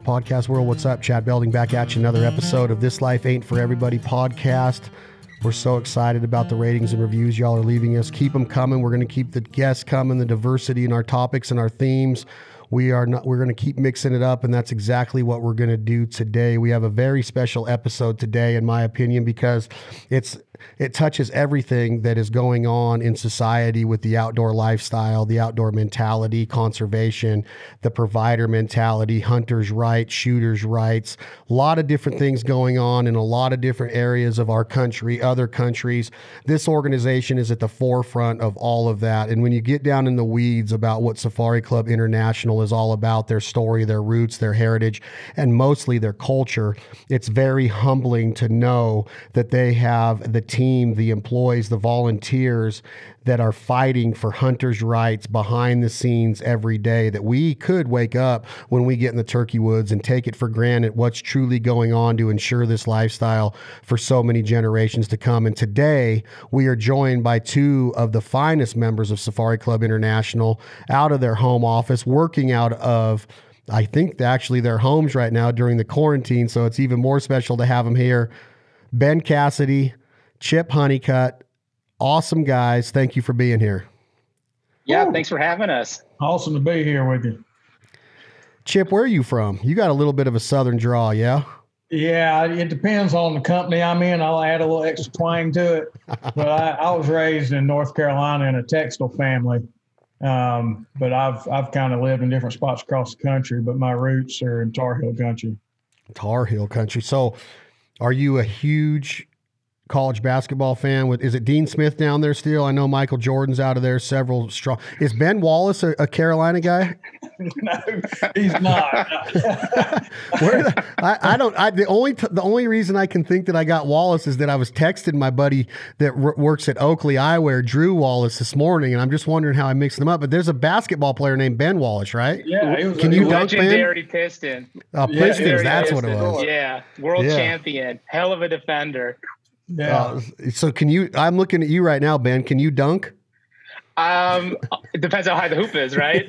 podcast world. What's up? Chad Belding back at you. Another episode of This Life Ain't For Everybody podcast. We're so excited about the ratings and reviews y'all are leaving us. Keep them coming. We're going to keep the guests coming, the diversity in our topics and our themes. We're going to keep mixing it up, and that's exactly what we're going to do today. We have a very special episode today, in my opinion, because it touches everything that is going on in society with the outdoor lifestyle, the outdoor mentality, conservation, the provider mentality, hunters' rights, shooters' rights, a lot of different things going on in a lot of different areas of our country, other countries. This organization is at the forefront of all of that. And when you get down in the weeds about what Safari Club International is all about, their story, their roots, their heritage, and mostly their culture, it's very humbling to know that they have the team, the employees, the volunteers that are fighting for hunters' rights behind the scenes every day, that we could wake up when we get in the turkey woods and take it for granted what's truly going on to ensure this lifestyle for so many generations to come. And today we are joined by two of the finest members of Safari Club International out of their home office, working out of, I think, actually their homes right now during the quarantine. So it's even more special to have them here. Ben Cassidy, Chip Hunnicutt, awesome guys. Thank you for being here. Yeah, thanks for having us. Awesome to be here with you. Chip, where are you from? You got a little bit of a southern draw, yeah? Yeah, it depends on the company I'm in. I'll add a little extra twang to it. But I was raised in North Carolina in a textile family. But I've kind of lived in different spots across the country, but my roots are in Tar Heel country. Tar Heel country. So are you a huge college basketball fan? Is it Dean Smith down there still? I know Michael Jordan's out of there, several strong. Is Ben Wallace a Carolina guy? No, he's not. The only reason I can think that I got Wallace is that I was texting my buddy that works at Oakley Eyewear, Drew Wallace, this morning, and I'm just wondering how I mixed them up. But there's a basketball player named Ben Wallace, right? Yeah. Can you dunk, Ben? Legendary Piston. Pistons, that's what it was. Yeah, world champion, hell of a defender. Yeah. So I'm looking at you right now, Ben. Can you dunk? It depends how high the hoop is, right?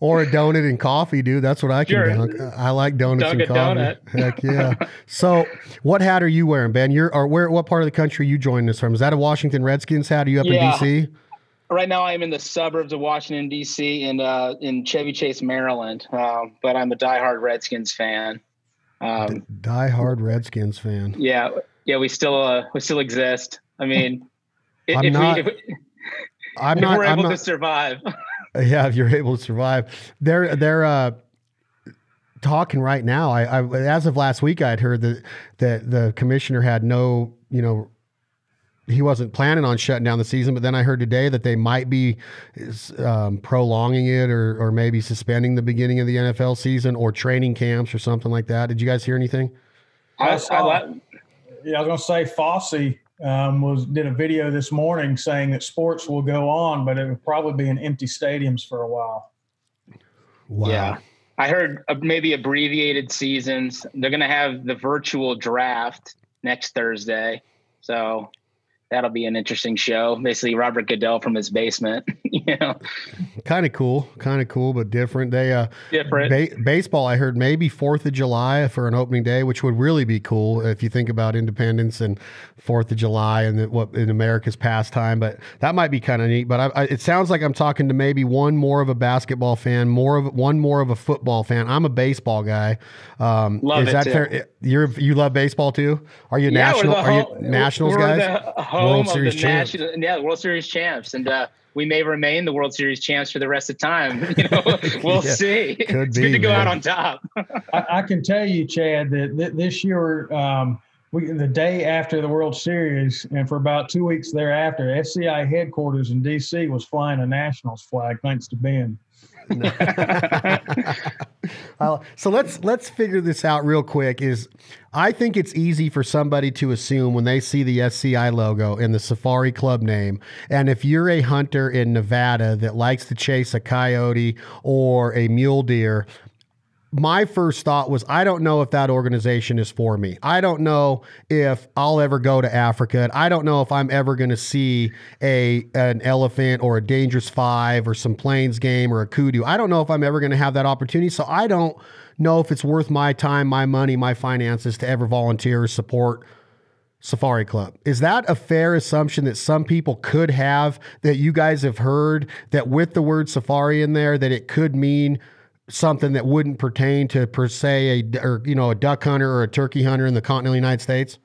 Or a donut and coffee, dude. That's what I can dunk. I like donuts and coffee. Donut. Heck yeah. So what hat are you wearing, Ben? What part of the country are you joining us from? Is that a Washington Redskins hat? Are you up in DC? Right now I'm in the suburbs of Washington, DC, and in Chevy Chase, Maryland. But I'm a diehard Redskins fan. Die-hard Redskins fan. Yeah, we still exist. I mean, if we're able to survive. Yeah, if you're able to survive. They're talking right now. I as of last week, I'd heard that the commissioner had no, he wasn't planning on shutting down the season, but then I heard today that they might be prolonging it or maybe suspending the beginning of the NFL season or training camps or something like that. Did you guys hear anything? I was going to say Fossey did a video this morning saying that sports will go on, but it would probably be in empty stadiums for a while. Wow. Yeah. I heard maybe abbreviated seasons. They're going to have the virtual draft next Thursday. So that'll be an interesting show. Basically, Robert Goodell from his basement. Kind of cool, but different. They different baseball. I heard maybe 4th of July for an opening day, which would really be cool if you think about independence and 4th of July and what in America's pastime. But that might be kind of neat. But it sounds like I'm talking to maybe one more of a basketball fan, one more of a football fan. I'm a baseball guy. Love is that too. fair? You love baseball too? Are you Nationals guys? World Series champs. World Series champs, and we may remain the World Series champs for the rest of time. We'll see. It's good to go out on top. I can tell you, Chad, that this year, the day after the World Series, and for about 2 weeks thereafter, SCI headquarters in D.C. was flying a Nationals flag, thanks to Ben. So let's figure this out real quick. I think it's easy for somebody to assume when they see the SCI logo and the Safari Club name, and if you're a hunter in Nevada that likes to chase a coyote or a mule deer, my first thought was, I don't know if that organization is for me. I don't know if I'll ever go to Africa. I don't know if I'm ever going to see an elephant or a dangerous five or some plains game or a kudu. I don't know if I'm ever going to have that opportunity. So I don't know if it's worth my time, my money, my finances to ever volunteer or support Safari Club. Is that a fair assumption that some people could have, that you guys have heard, that with the word safari in there, that it could mean something that wouldn't pertain to per se a duck hunter or a turkey hunter in the continental United States?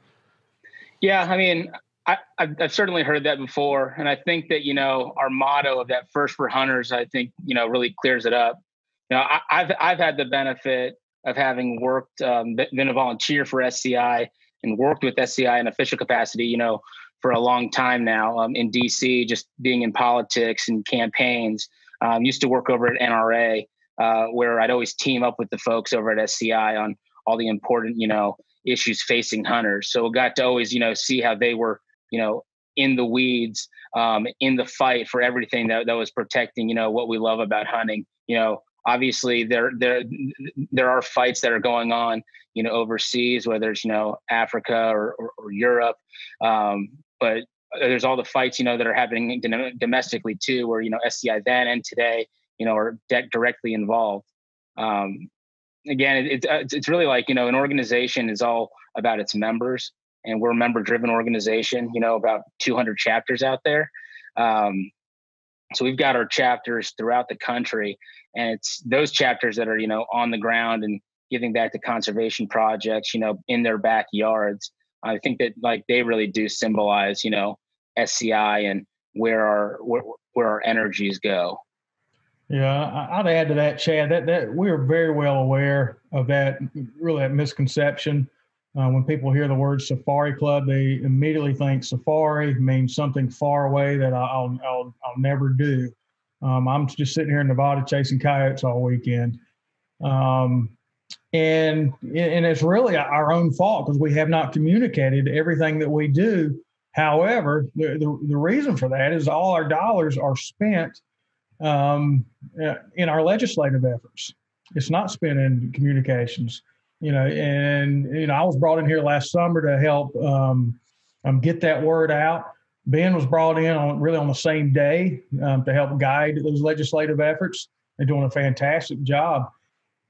Yeah, I mean, I've certainly heard that before, and I think that our motto of that first for hunters, I think really clears it up. I've had the benefit of having worked, been a volunteer for SCI and worked with SCI in official capacity, for a long time now, in DC, just being in politics and campaigns. Used to work over at NRA, where I'd always team up with the folks over at SCI on all the important, issues facing hunters. So we got to always, see how they were, in the weeds, in the fight for everything that was protecting, what we love about hunting. Obviously there are fights that are going on, overseas, whether it's, Africa or Europe. But there's all the fights, that are happening domestically too, where, SCI then and today, are directly involved. Again, it's really like, an organization is all about its members, and we're a member-driven organization, about 200 chapters out there. So we've got our chapters throughout the country, and it's those chapters that are, on the ground and giving back to conservation projects, in their backyards. I think that they really do symbolize, SCI and where our energies go. Yeah, I'd add to that, Chad, that we're very well aware of that misconception. When people hear the word Safari Club, they immediately think safari means something far away that I'll never do. I'm just sitting here in Nevada chasing coyotes all weekend. And it's really our own fault because we have not communicated everything that we do. However, the reason for that is all our dollars are spent in our legislative efforts. It's not spent in communications, I was brought in here last summer to help get that word out. Ben was brought in on the same day to help guide those legislative efforts. They're doing a fantastic job.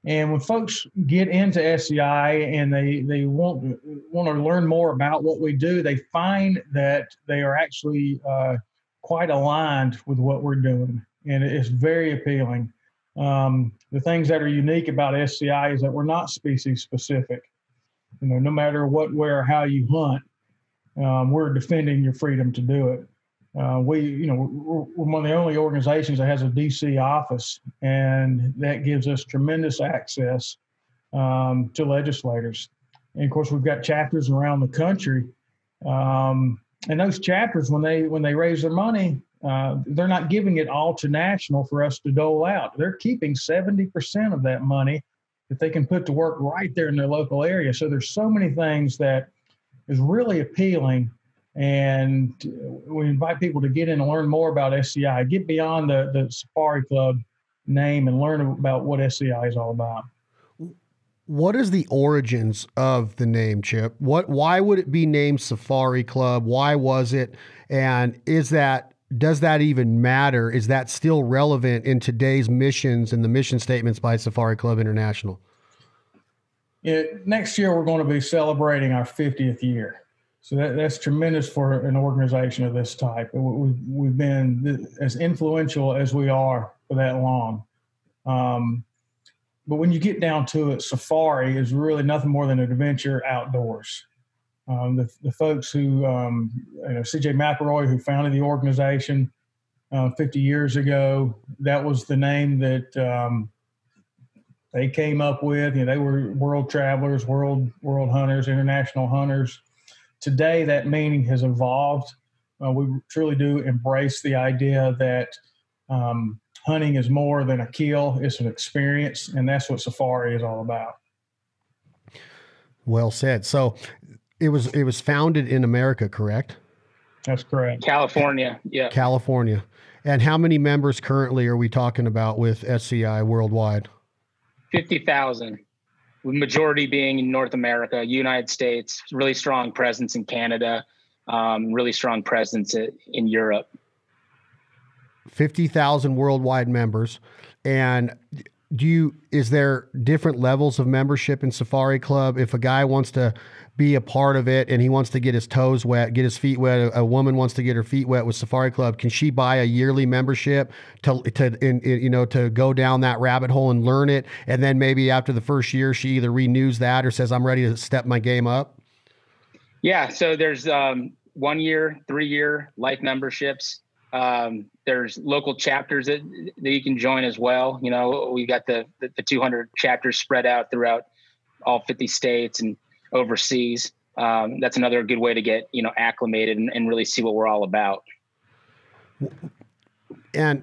And when folks get into SCI and they want to learn more about what we do, they find that they are actually quite aligned with what we're doing. And it's very appealing. The things that are unique about SCI is that we're not species specific. No matter what, where, or how you hunt, we're defending your freedom to do it. We're one of the only organizations that has a DC office, and that gives us tremendous access to legislators. And of course, we've got chapters around the country, and those chapters, when they raise their money, they're not giving it all to national for us to dole out. They're keeping 70% of that money that they can put to work right there in their local area. So there's so many things that is really appealing. And we invite people to get in and learn more about SCI, get beyond the Safari Club name and learn about what SCI is all about. What is the origins of the name, Chip? Why would it be named Safari Club? Why was it? And does that even matter? Is that still relevant in today's missions and the mission statements by Safari Club International? Next year, we're going to be celebrating our 50th year. So that's tremendous for an organization of this type. We've been as influential as we are for that long. But when you get down to it, safari is really nothing more than an adventure outdoors. The folks who, C.J. McElroy, who founded the organization 50 years ago, that was the name that they came up with. They were world travelers, world hunters, international hunters. Today, that meaning has evolved. We truly do embrace the idea that hunting is more than a kill; it's an experience, and that's what safari is all about. Well said. So, it was founded in America, correct? That's correct. California, yeah. California. And how many members currently are we talking about with SCI worldwide? 50,000, majority being in North America, United States, really strong presence in Canada, really strong presence in Europe. 50,000 worldwide members. And is there different levels of membership in Safari Club? If a guy wants to be a part of it and he wants to get his toes wet, get his feet wet, a woman wants to get her feet wet with Safari Club, can she buy a yearly membership to go down that rabbit hole and learn it? And then maybe after the first year, she either renews that or says, I'm ready to step my game up? Yeah. So there's 1 year, 3 year life memberships. There's local chapters that you can join as well. We got the 200 chapters spread out throughout all 50 states and overseas. That's another good way to get, acclimated and really see what we're all about. And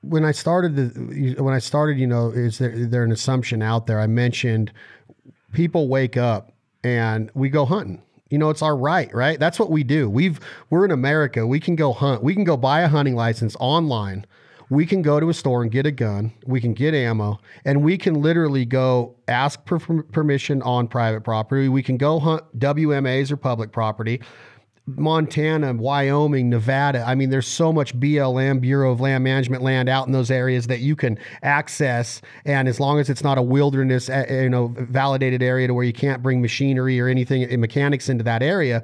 when I started, is there an assumption out there? I mentioned people wake up and we go hunting. It's our right? That's what we do. We're in America. We can go hunt. We can go buy a hunting license online. We can go to a store and get a gun. We can get ammo, and we can literally go ask for permission on private property. We can go hunt WMAs or public property. Montana, Wyoming, Nevada. I mean, there's so much BLM, Bureau of Land Management land out in those areas that you can access. And as long as it's not a wilderness, validated area to where you can't bring machinery or anything, mechanics into that area,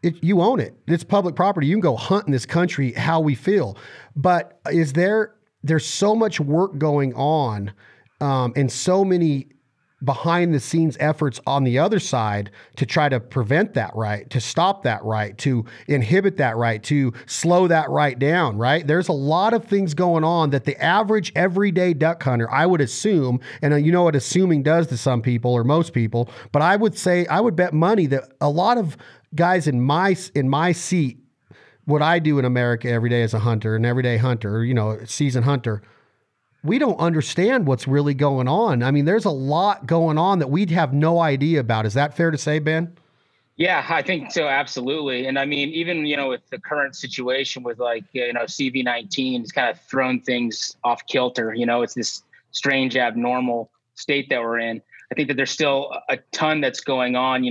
you own it. It's public property. You can go hunt in this country how we feel. But there's so much work going on, and so many behind the scenes efforts on the other side to try to prevent that right, to stop that right, to inhibit that right, to slow that right down, right? There's a lot of things going on that the average everyday duck hunter, I would assume, and you know what assuming does to some people or most people, but I would bet money that a lot of guys in my seat, what I do in America every day as a hunter, an everyday hunter, seasoned hunter, we don't understand what's really going on. I mean, there's a lot going on that we'd have no idea about. Is that fair to say, Ben? Yeah, I think so. Absolutely. And I mean, even, with the current situation with CV-19, it's kind of thrown things off kilter. It's this strange, abnormal state that we're in. I think that there's still a ton that's going on,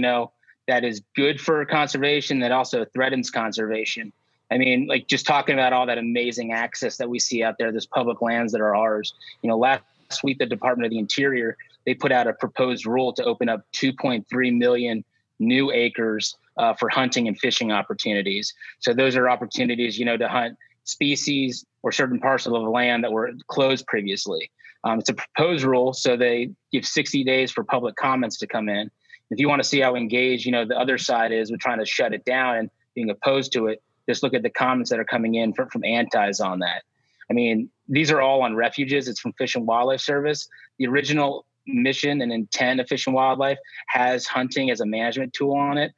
that is good for conservation, that also threatens conservation. I mean, like just talking about all that amazing access that we see out there, there's public lands that are ours. Last week, the Department of the Interior, they put out a proposed rule to open up 2.3 million new acres for hunting and fishing opportunities. So those are opportunities, to hunt species or certain parcels of land that were closed previously. It's a proposed rule, so they give 60 days for public comments to come in. If you want to see how engaged, the other side is with trying to shut it down and being opposed to it, just look at the comments that are coming in from antis on that. I mean, these are all on refuges. It's from Fish and Wildlife Service. The original mission and intent of Fish and Wildlife has hunting as a management tool on it.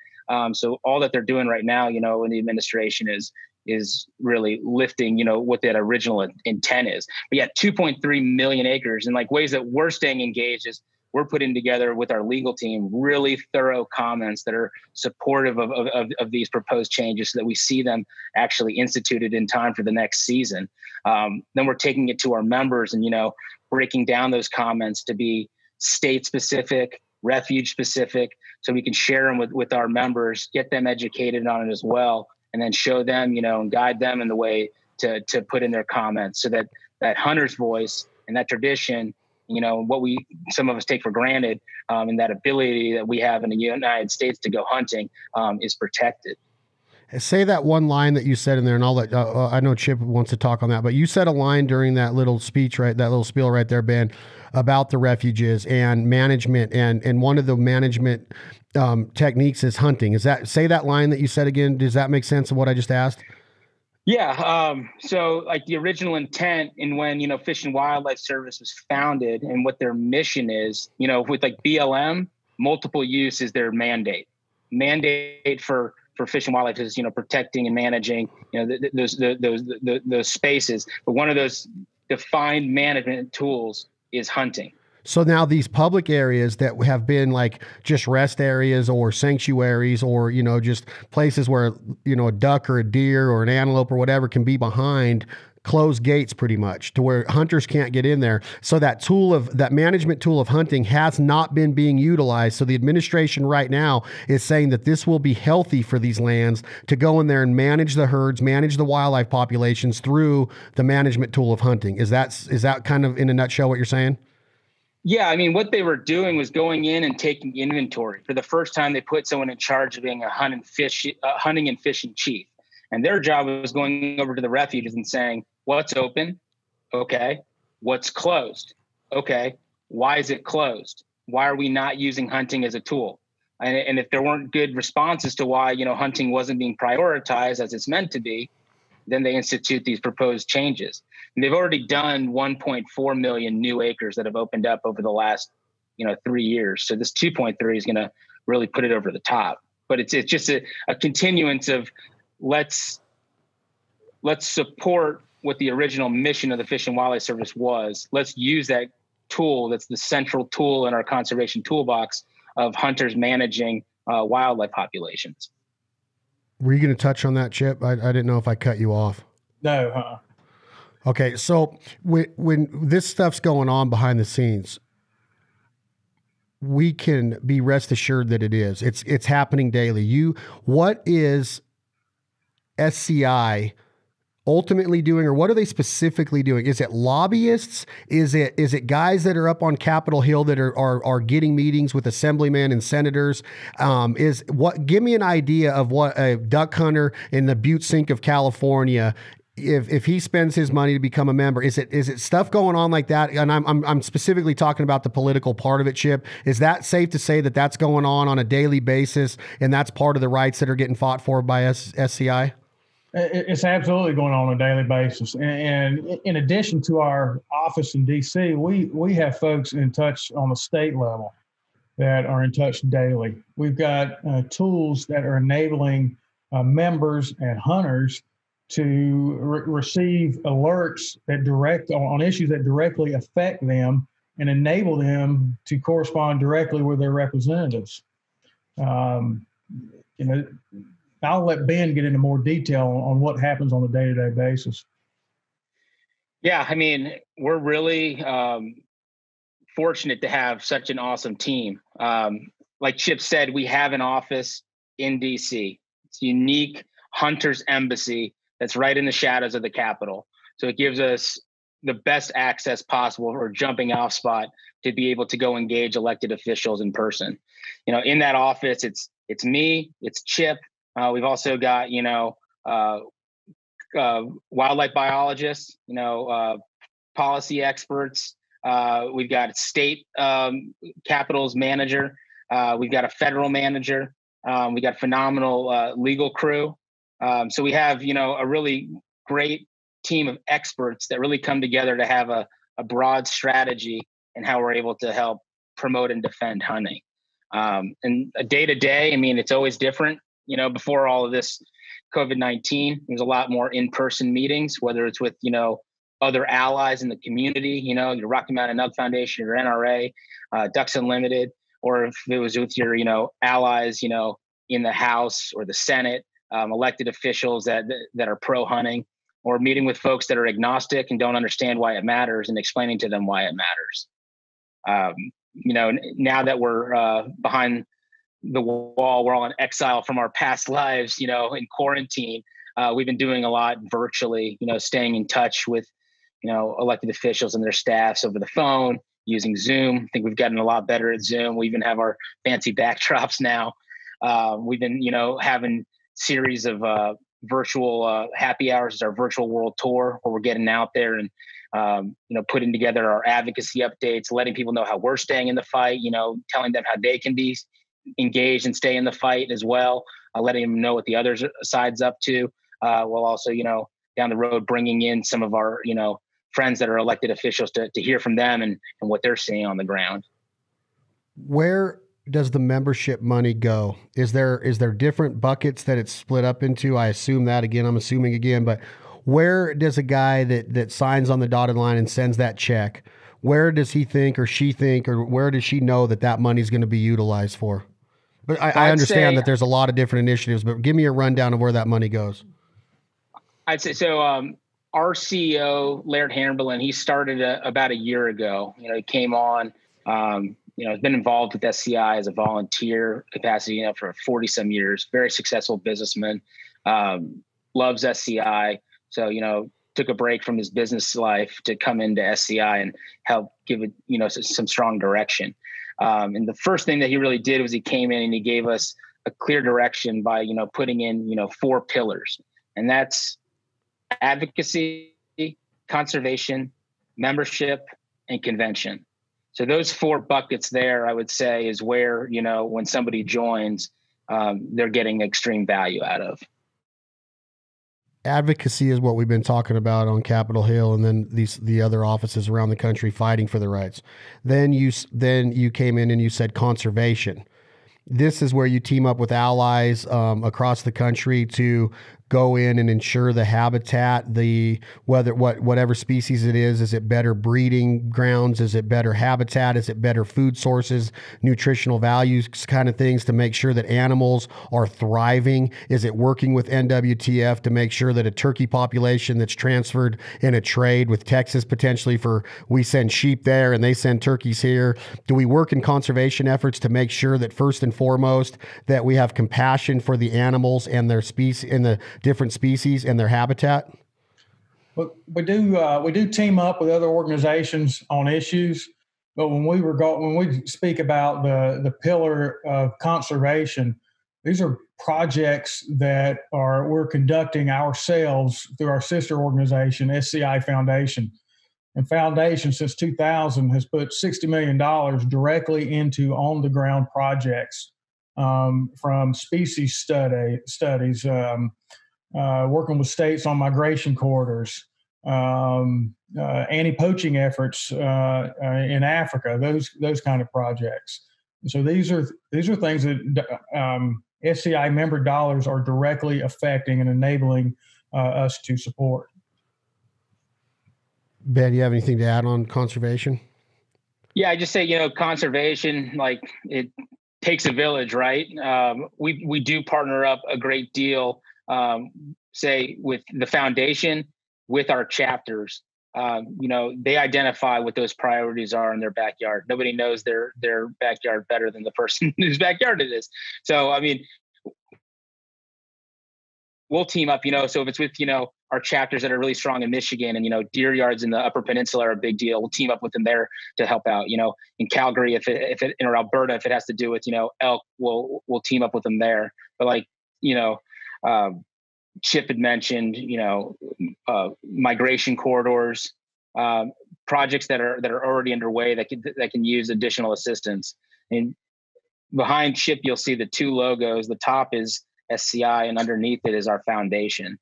So all that they're doing right now, in the administration is really lifting, what that original intent is. But yeah, 2.3 million acres, and like ways that we're staying engaged is we're putting together with our legal team really thorough comments that are supportive of these proposed changes so that we see them actually instituted in time for the next season. Then we're taking it to our members and, breaking down those comments to be state specific, refuge specific, so we can share them with our members, get them educated on it as well, and then show them, and guide them in the way to put in their comments so that hunter's voice and that tradition, what some of us take for granted, and that ability that we have in the United States to go hunting is protected. Say that one line that you said in there, and I'll let, I know Chip wants to talk on that, but you said a line during that little speech, right? That little spiel right there, Ben, about the refuges and management, and one of the management techniques is hunting. Say that line that you said again. Does that make sense of what I just asked? Yeah. So like the original intent and when, Fish and Wildlife Service was founded and what their mission is, with like BLM, multiple use is their mandate for Fish and Wildlife is, protecting and managing, those spaces. But one of those defined management tools is hunting. So now these public areas that have been like just rest areas or sanctuaries or, just places where, a duck or a deer or an antelope or whatever can be behind close gates pretty much to where hunters can't get in there. So that management tool of hunting has not been being utilized. So the administration right now is saying that this will be healthy for these lands to go in there and manage the herds, manage the wildlife populations through the management tool of hunting. Is that kind of in a nutshell what you're saying? Yeah, I mean, what they were doing was going in and taking inventory. For the first time, they put someone in charge of being a hunting and fishing chief. And their job was going over to the refuges and saying, what's open? Okay. What's closed? Okay. Why is it closed? Why are we not using hunting as a tool? And if there weren't good responses to why, hunting wasn't being prioritized as it's meant to be, then they institute these proposed changes. And they've already done 1.4 million new acres that have opened up over the last, 3 years. So this 2.3 is going to really put it over the top. But it's just a continuance of let's support what the original mission of the Fish and Wildlife Service was. Let's use that tool. That's the central tool in our conservation toolbox of hunters managing wildlife populations. Were you going to touch on that, Chip? I didn't know if I cut you off. No. Okay, so when this stuff's going on behind the scenes, we can be rest assured that it is. It's happening daily. What is SCI ultimately doing, or what are they specifically doing? Is it lobbyists? Is it guys that are up on Capitol Hill that are getting meetings with assemblymen and senators? Give me an idea of what a duck hunter in the Butte Sink of California, if he spends his money to become a member, is it stuff going on like that? And I'm specifically talking about the political part of it, Chip. Is that safe to say that that's going on a daily basis, and that's part of the rights that are getting fought for by SCI? It's absolutely going on a daily basis. And in addition to our office in D.C., we have folks in touch on the state level that are in touch daily. We've got tools that are enabling members and hunters to receive alerts that on issues that directly affect them and enable them to correspond directly with their representatives. I'll let Ben get into more detail on what happens on a day-to-day basis. Yeah, I mean, we're really fortunate to have such an awesome team. Like Chip said, we have an office in DC. It's a unique hunter's embassy that's right in the shadows of the Capitol. So it gives us the best access possible or jumping off spot to be able to go engage elected officials in person. In that office, it's me, it's Chip. We've also got, wildlife biologists, policy experts. We've got a state capitals manager. We've got a federal manager. We got a phenomenal legal crew. So we have, a really great team of experts that really come together to have a broad strategy in how we're able to help promote and defend hunting. And a day to day, I mean, it's always different. Before all of this COVID-19, there's a lot more in-person meetings, whether it's with, other allies in the community, your Rocky Mountain Elk Foundation, your NRA, Ducks Unlimited, or if it was with your, allies, in the House or the Senate, elected officials that are pro-hunting, or meeting with folks that are agnostic and don't understand why it matters and explaining to them why it matters. Now that we're behind the wall, we're all in exile from our past lives, in quarantine. We've been doing a lot virtually, staying in touch with, elected officials and their staffs over the phone, using Zoom. I think we've gotten a lot better at Zoom. We even have our fancy backdrops now. We've been, having series of virtual happy hours, our virtual world tour, where we're getting out there and, putting together our advocacy updates, letting people know how we're staying in the fight, telling them how they can be engaged and stay in the fight as well, letting them know what the other side's up to, while also, down the road, bringing in some of our, friends that are elected officials to hear from them and what they're seeing on the ground. Where does the membership money go? Is there different buckets that it's split up into? I assume that again, I'm assuming again, but where does a guy that signs on the dotted line and sends that check, where does he think or she think, or where does she know that money is going to be utilized for? But I understand that there's a lot of different initiatives, but give me a rundown of where that money goes. I'd say so. our CEO, Laird Hamberlin, he started about a year ago. He came on, has been involved with SCI as a volunteer capacity, for 40 some years, very successful businessman, loves SCI. So, took a break from his business life to come into SCI and help give it, some strong direction. And the first thing that he really did was he came in and he gave us a clear direction by, putting in, 4 pillars, and that's advocacy, conservation, membership, and convention. So those 4 buckets there, I would say, is where, when somebody joins, they're getting extreme value out of. Advocacy is what we've been talking about on Capitol Hill, and then the other offices around the country fighting for the rights. Then you came in and you said conservation. This is where you team up with allies across the country to go in and ensure the habitat, whatever species it is it better breeding grounds? Is it better habitat? Is it better food sources, nutritional values kind of things to make sure that animals are thriving? Is it working with NWTF to make sure that a turkey population that's transferred in a trade with Texas potentially we send sheep there and they send turkeys here? Do we work in conservation efforts to make sure that first and foremost that we have compassion for the animals and their species and the different species and their habitat? But we do team up with other organizations on issues. But when we speak about the pillar of conservation, these are projects that we're conducting ourselves through our sister organization, SCI Foundation. And Foundation since 2000 has put $60 million directly into on the ground projects, from species studies, working with states on migration corridors, anti-poaching efforts in Africa, those kind of projects. And so these are things that SCI member dollars are directly affecting and enabling us to support. Ben, do you have anything to add on conservation? Yeah, I just say, conservation, like it takes a village, right? We do partner up a great deal, say with the foundation, with our chapters. They identify what those priorities are in their backyard. Nobody knows their backyard better than the person whose backyard it is. So, we'll team up, so if it's with, our chapters that are really strong in Michigan and, deer yards in the Upper Peninsula are a big deal. We'll team up with them there to help out, in Calgary, or Alberta, if it has to do with, elk, we'll team up with them there. But Chip had mentioned, migration corridors, projects that are already underway that can use additional assistance. And behind Chip, you'll see the 2 logos. The top is SCI, and underneath it is our foundation.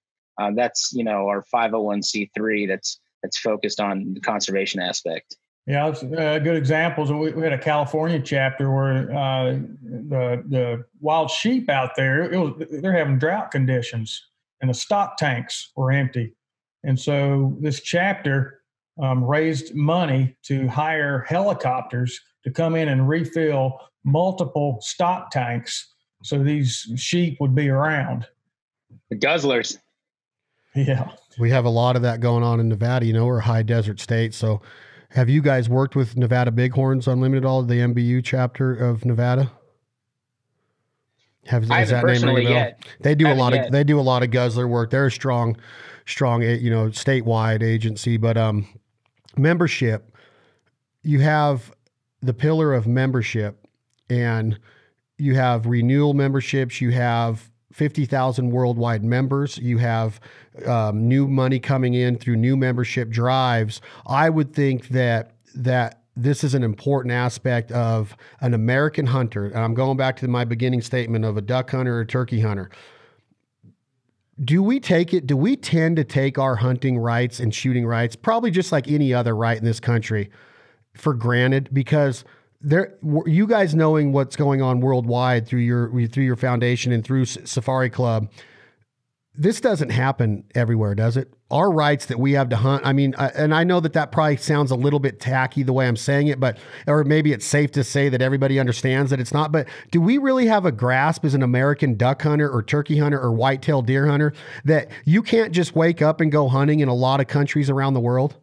That's our 501c3 that's focused on the conservation aspect. Yeah, that's good examples. We had a California chapter where the wild sheep out there, they're having drought conditions, and the stock tanks were empty. And so this chapter raised money to hire helicopters to come in and refill multiple stock tanks so these sheep would be around. The guzzlers. Yeah. We have a lot of that going on in Nevada. We're a high desert state. So have you guys worked with Nevada Bighorns Unlimited, the MBU chapter of Nevada? I haven't personally yet. They do a lot of guzzler work. They're a strong, statewide agency, but membership, you have the pillar of membership, and you have renewal memberships, you have 50,000 worldwide members, you have new money coming in through new membership drives. I would think that this is an important aspect of an American hunter. And I'm going back to my beginning statement of a duck hunter or a turkey hunter. Do we tend to take our hunting rights and shooting rights, probably just like any other right in this country, for granted? Because you guys knowing what's going on worldwide through your foundation and through Safari Club, this doesn't happen everywhere, does it? Our rights that we have to hunt. I mean, and I know that probably sounds a little bit tacky the way I'm saying it, but, or maybe it's safe to say that everybody understands that it's not, but do we really have a grasp as an American duck hunter or turkey hunter or whitetail deer hunter that you can't just wake up and go hunting in a lot of countries around the world?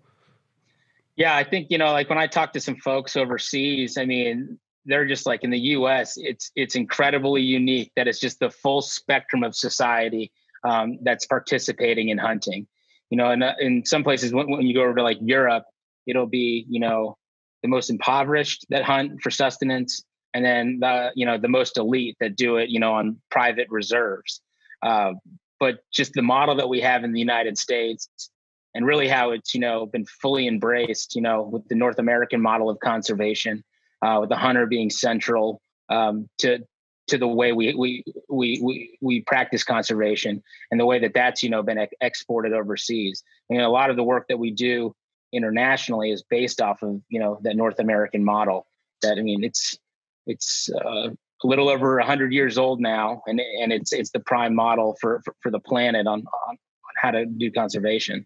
Yeah, I think, like when I talk to some folks overseas, I mean, they're just like, in the US, it's incredibly unique that it's just the full spectrum of society that's participating in hunting. And in some places, when you go over to like Europe, it'll be, the most impoverished that hunt for sustenance, and then the most elite that do it, on private reserves. But just the model that we have in the United States, and really how it's, been fully embraced, with the North American model of conservation, with the hunter being central to the way we practice conservation, and the way that's been exported overseas. A lot of the work that we do internationally is based off of that North American model. That, I mean, it's a little over 100 years old now, and it's the prime model for the planet on how to do conservation.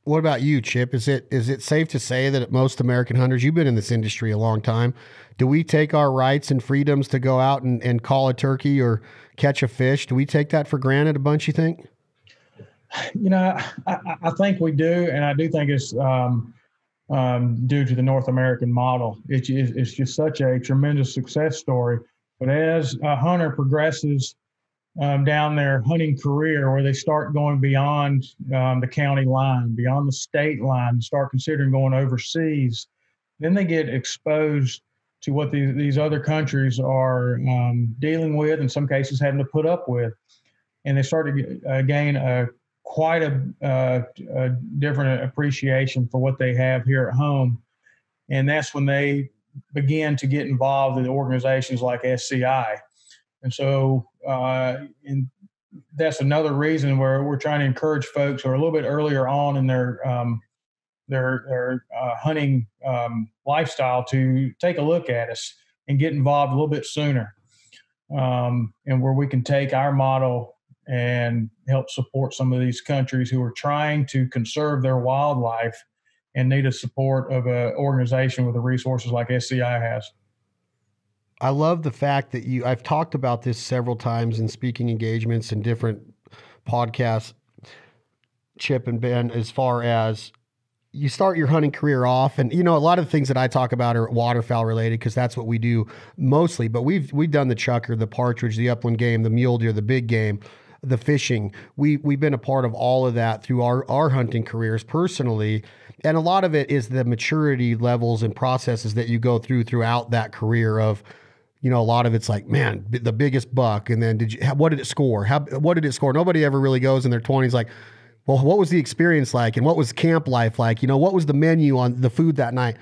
What about you, Chip? Is it safe to say that most American hunters, you've been in this industry a long time, do we take our rights and freedoms to go out and call a turkey or catch a fish? Do we take that for granted a bunch, you think? I think we do, and I do think it's due to the North American model. It's just such a tremendous success story. But as a hunter progresses down their hunting career, where they start going beyond the county line, beyond the state line, start considering going overseas, then they get exposed to what these other countries are dealing with, in some cases having to put up with. And they start to gain quite a different appreciation for what they have here at home. And that's when they begin to get involved in organizations like SCI. And so, and that's another reason where we're trying to encourage folks who are a little bit earlier on in their hunting lifestyle to take a look at us and get involved a little bit sooner, and where we can take our model and help support some of these countries who are trying to conserve their wildlife and need a support of an organization with the resources like SCI has. I love the fact that I've talked about this several times in speaking engagements and different podcasts, Chip and Ben, as far as you start your hunting career off, and a lot of the things that I talk about are waterfowl related because that's what we do mostly. But we've done the chucker, the partridge, the upland game, the mule deer, the big game, the fishing. We've been a part of all of that through our hunting careers personally, and a lot of it is the maturity levels and processes that you go throughout that career of. A lot of it's like, man, the biggest buck. And then what did it score? What did it score? Nobody ever really goes in their 20s like, well, what was the experience like? And what was camp life like? What was the menu on the food that night?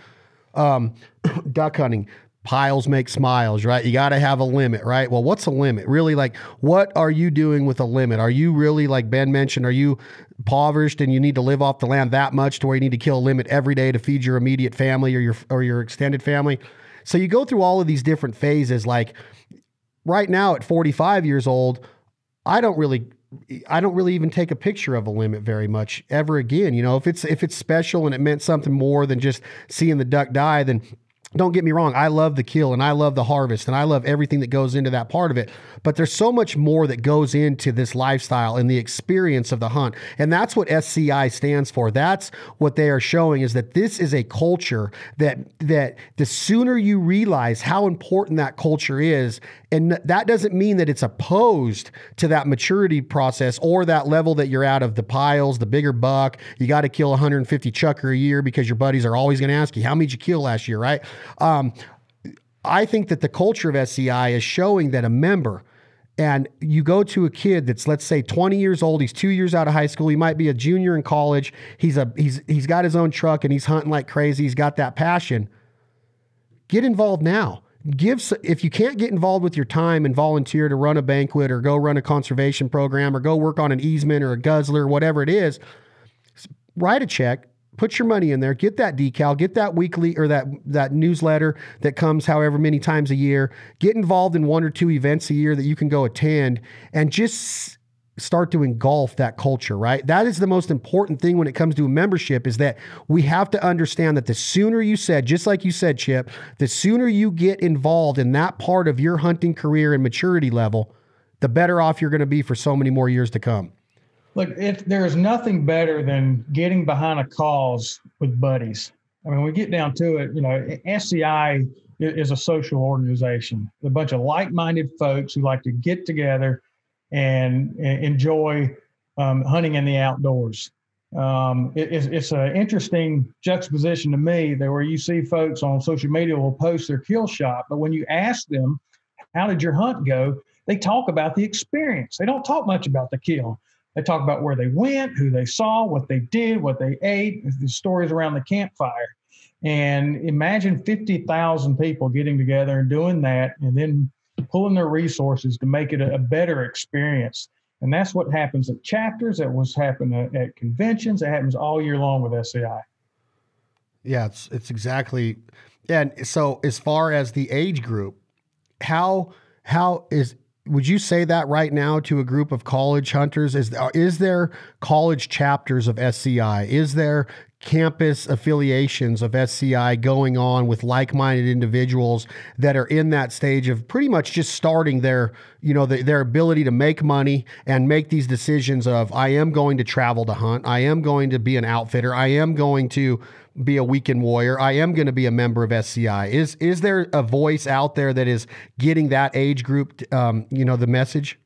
Duck hunting, piles make smiles, right? You got to have a limit, right? Well, what's a limit? Really, like, what are you doing with a limit? Are you really, like Ben mentioned, are you impoverished and you need to live off the land that much to where you need to kill a limit every day to feed your immediate family or your extended family? So you go through all of these different phases. Like right now at 45 years old, I don't really even take a picture of a limit very much ever again. If it's special and it meant something more than just seeing the duck die, then don't get me wrong. I love the kill and I love the harvest and I love everything that goes into that part of it. But there's so much more that goes into this lifestyle and the experience of the hunt. And that's what SCI stands for. That's what they are showing, is that this is a culture that the sooner you realize how important that culture is, and that doesn't mean that it's opposed to that maturity process or that level that you're at of the piles, the bigger buck. You got to kill 150 chucker a year because your buddies are always going to ask you, how many did you kill last year, right? I think that the culture of SCI is showing that a member, and you go to a kid that's, let's say, 20 years old, he's 2 years out of high school, he might be a junior in college, he's got his own truck and he's hunting like crazy, he's got that passion. Get involved now. If you can't get involved with your time and volunteer to run a banquet or go run a conservation program or go work on an easement or a guzzler, whatever it is, write a check, put your money in there, get that decal, get that weekly or that newsletter that comes however many times a year, get involved in 1 or 2 events a year that you can go attend, and just start to engulf that culture, right? That is the most important thing when it comes to a membership, is that we have to understand that the sooner you said, just like you said, Chip, the sooner you get involved in that part of your hunting career and maturity level, the better off you're going to be for so many more years to come. Look, there is nothing better than getting behind a cause with buddies. I mean, we get down to it, SCI is a social organization, a bunch of like-minded folks who like to get together and enjoy hunting in the outdoors. It's an interesting juxtaposition to me that where you see folks on social media will post their kill shot, but when you ask them, how did your hunt go? They talk about the experience. They don't talk much about the kill. They talk about where they went, who they saw, what they did, what they ate, the stories around the campfire. And imagine 50,000 people getting together and doing that, and then pulling their resources to make it a better experience. And that's what happens at chapters. That was happening at conventions. It happens all year long with SCI. Yeah, it's exactly. And so as far as the age group, would you say that right now to a group of college hunters? Is there college chapters of SCI? Is there campus affiliations of SCI going on with like-minded individuals that are in that stage of pretty much just starting their ability to make money and make these decisions of, I am going to travel to hunt, I am going to be an outfitter, I am going to be a weekend warrior, I am going to be a member of SCI? Is there a voice out there that is getting that age group, the message?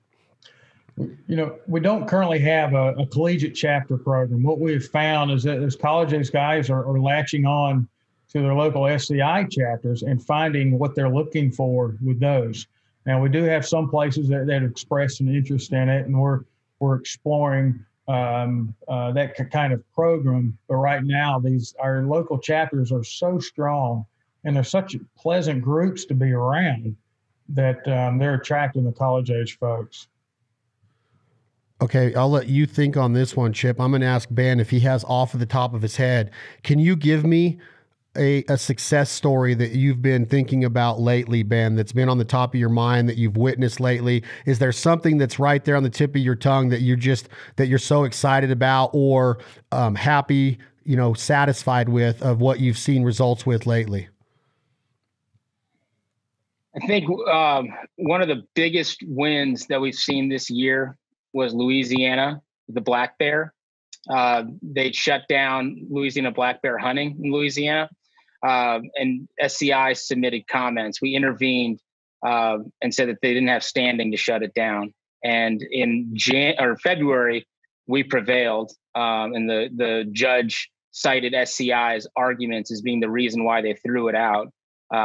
We don't currently have a collegiate chapter program. What we've found is that as college age guys are latching on to their local SCI chapters and finding what they're looking for with those. Now, we do have some places that express an interest in it, and we're exploring that kind of program. But right now, our local chapters are so strong, and they're such pleasant groups to be around that they're attracting the college age folks. Okay, I'll let you think on this one, Chip. I'm going to ask Ben if he has off of the top of his head. Can you give me a success story that you've been thinking about lately, Ben, that's been on the top of your mind that you've witnessed lately? Is there something that's right there on the tip of your tongue that you're so excited about or happy, satisfied with, of what you've seen results with lately? I think one of the biggest wins that we've seen this year was Louisiana, the black bear. They shut down Louisiana black bear hunting in Louisiana, and SCI submitted comments. We intervened and said that they didn't have standing to shut it down. And in February, we prevailed, and the judge cited SCI's arguments as being the reason why they threw it out,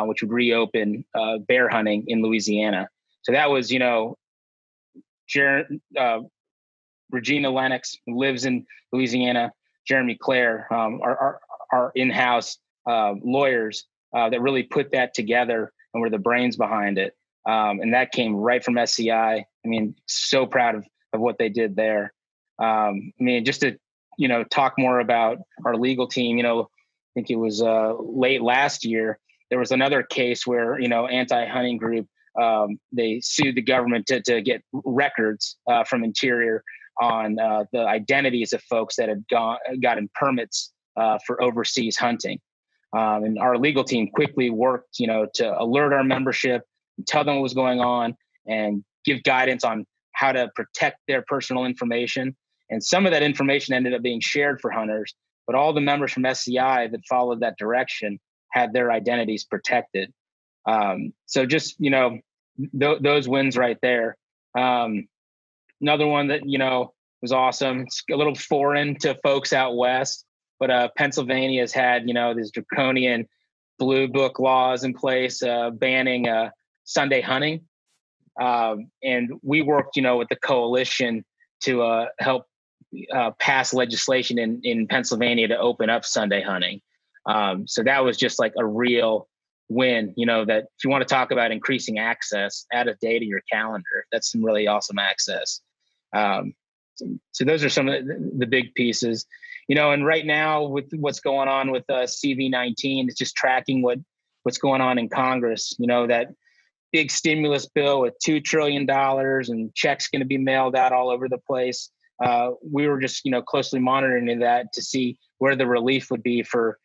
which would reopen bear hunting in Louisiana. So that was, Regina Lennox, who lives in Louisiana, Jeremy Clare, our in-house lawyers that really put that together and were the brains behind it. And that came right from SCI. I mean, so proud of what they did there. Just to, talk more about our legal team, I think it was late last year, there was another case where, anti-hunting group, they sued the government to get records from Interior on the identities of folks that had gotten permits for overseas hunting. And our legal team quickly worked, to alert our membership, tell them what was going on, and give guidance on how to protect their personal information. And some of that information ended up being shared for hunters, but all the members from SCI that followed that direction had their identities protected. So just, those wins right there. Another one that, was awesome. It's a little foreign to folks out west, but Pennsylvania has had, these draconian blue book laws in place banning Sunday hunting. And we worked, with the coalition to help pass legislation in Pennsylvania to open up Sunday hunting. So that was just like a real win, that if you want to talk about increasing access, add a day to your calendar. That's some really awesome access. So those are some of the big pieces, and right now with what's going on with CV19, it's just tracking what's going on in Congress, that big stimulus bill with $2 trillion and checks going to be mailed out all over the place. We were just, closely monitoring that to see where the relief would be for,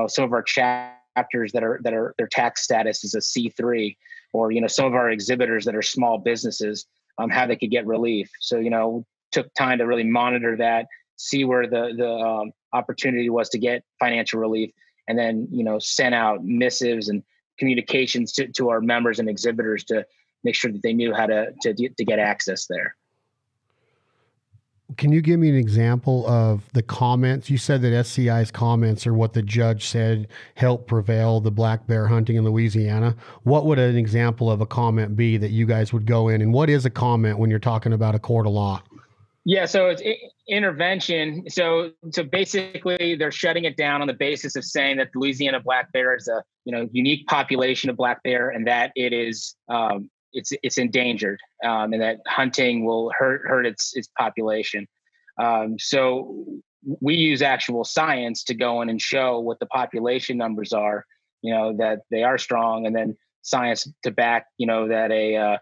some of our chapters that are their tax status is a C3, or, some of our exhibitors that are small businesses, how they could get relief. So, took time to really monitor that, see where the opportunity was to get financial relief, and then, sent out missives and communications to our members and exhibitors to make sure that they knew how to get access there. Can you give me an example of the comments? You said that SCI's comments are what the judge said helped prevail the black bear hunting in Louisiana. What would an example of a comment be that you guys would go in? And what is a comment when you're talking about a court of law? Yeah, so it's intervention. So basically, they're shutting it down on the basis of saying that the Louisiana black bear is a unique population of black bear, and that it is it's endangered, and that hunting will hurt its population. So we use actual science to go in and show what the population numbers are, that they are strong, and then science to back, that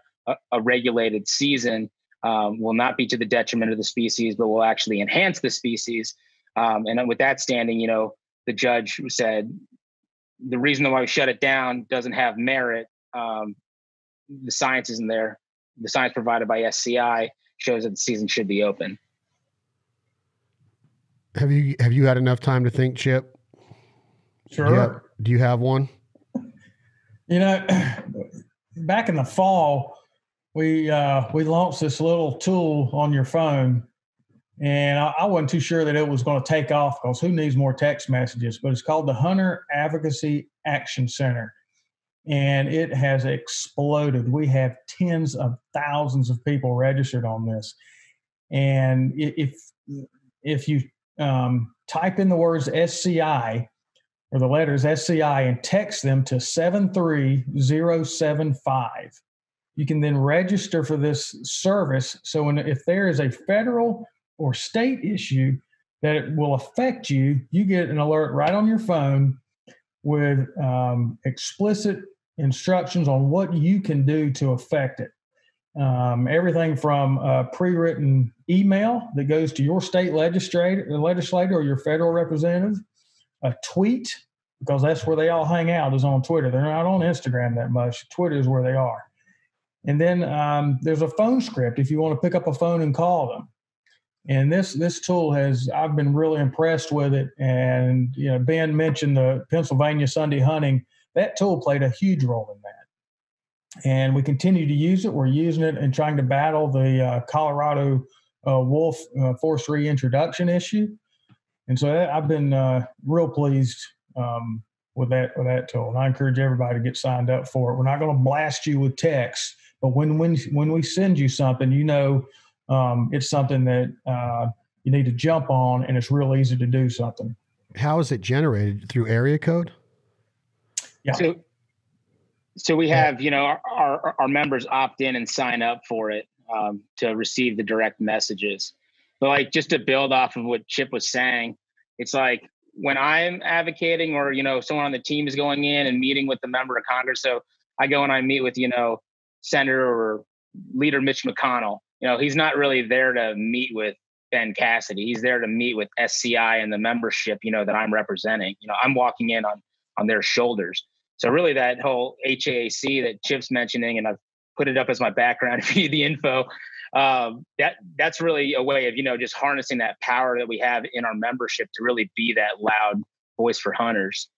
a regulated season will not be to the detriment of the species, but will actually enhance the species. And with that standing, the judge said the reason why we shut it down doesn't have merit. The science isn't there. The science provided by SCI shows that the season should be open. Have you had enough time to think, Chip? Sure. Do you have one? Back in the fall, we launched this little tool on your phone, and I wasn't too sure that it was going to take off, because who needs more text messages? But it's called the Hunter Advocacy Action Center, and it has exploded. We have tens of thousands of people registered on this, and if you type in the words SCI or the letters SCI and text them to 73075. You can then register for this service. So if there is a federal or state issue that it will affect you, you get an alert right on your phone with explicit instructions on what you can do to affect it. Everything from a pre-written email that goes to your state legislator or your federal representative, a tweet, because that's where they all hang out, is on Twitter. They're not on Instagram that much. Twitter is where they are. And then there's a phone script if you want to pick up a phone and call them. And this tool I've been really impressed with it. And, Ben mentioned the Pennsylvania Sunday hunting. That tool played a huge role in that. And we continue to use it. We're using it and trying to battle the Colorado wolf forced reintroduction issue. And so I've been real pleased with that tool. And I encourage everybody to get signed up for it. We're not going to blast you with text, but when we send you something, it's something that you need to jump on, and it's real easy to do something. How is it generated? Through area code? Yeah. So we have, our members opt in and sign up for it to receive the direct messages. But just to build off of what Chip was saying, it's like when I'm advocating, or, someone on the team is going in and meeting with the member of Congress. So I go and I meet with, Senator or Leader Mitch McConnell. He's not really there to meet with Ben Cassidy. He's there to meet with SCI and the membership, that I'm representing. I'm walking in on their shoulders. So really that whole HAAC that Chip's mentioning, and I've put it up as my background if you need the info, that's really a way of, just harnessing that power that we have in our membership to really be that loud voice for hunters.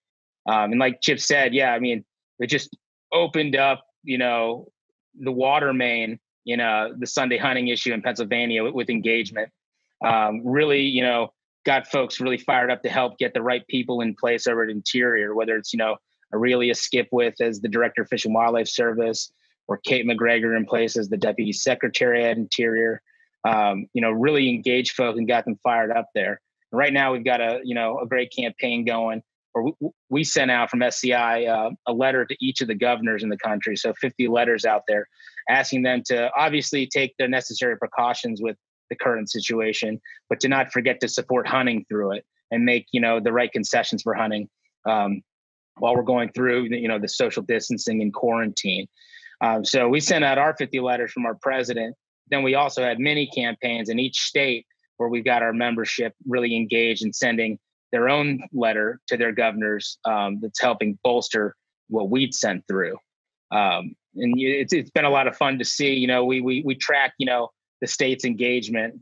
And like Chip said, it just opened up, the water main, the Sunday hunting issue in Pennsylvania with engagement. Really, got folks really fired up to help get the right people in place over at Interior, whether it's, Aurelia Skipwith as the Director of Fish and Wildlife Service, or Kate McGregor in place as the Deputy Secretary at Interior. Really engaged folk and got them fired up there. And right now we've got a great campaign going, where we sent out from SCI a letter to each of the governors in the country. So 50 letters out there asking them to obviously take the necessary precautions with the current situation, but to not forget to support hunting through it and make, the right concessions for hunting while we're going through, the social distancing and quarantine. So we sent out our 50 letters from our president. Then we also had mini campaigns in each state where we've got our membership really engaged in sending their own letter to their governors that's helping bolster what we'd sent through. And it's been a lot of fun to see. We track, the state's engagement,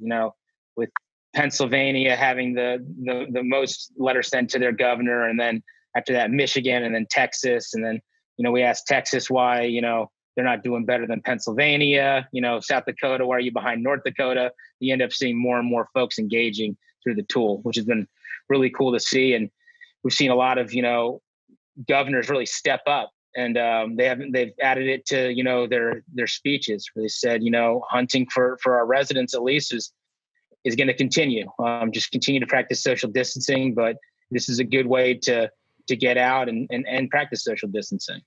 with Pennsylvania having the most letters sent to their governor, and then after that, Michigan, and then Texas. And then, we asked Texas why, they're not doing better than Pennsylvania, South Dakota, why are you behind North Dakota? You end up seeing more and more folks engaging through the tool, which has been really cool to see. And we've seen a lot of, governors really step up, and they've added it to, their speeches where they said, hunting for our residents at least is going to continue. Just continue to practice social distancing, but this is a good way to get out and practice social distancing.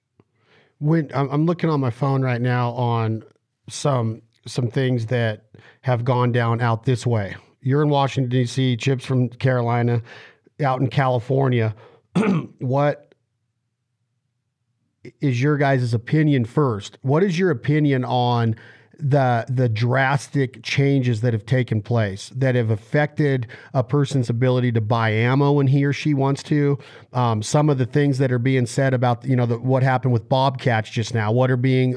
When I'm looking on my phone right now on some things that have gone down out this way. You're in Washington, D.C., Chip's from Carolina, out in California. What is your guys' opinion first? What is your opinion on the drastic changes that have taken place that have affected a person's ability to buy ammo when he or she wants to? Some of the things that are being said about, what happened with Bobcats just now, what are being,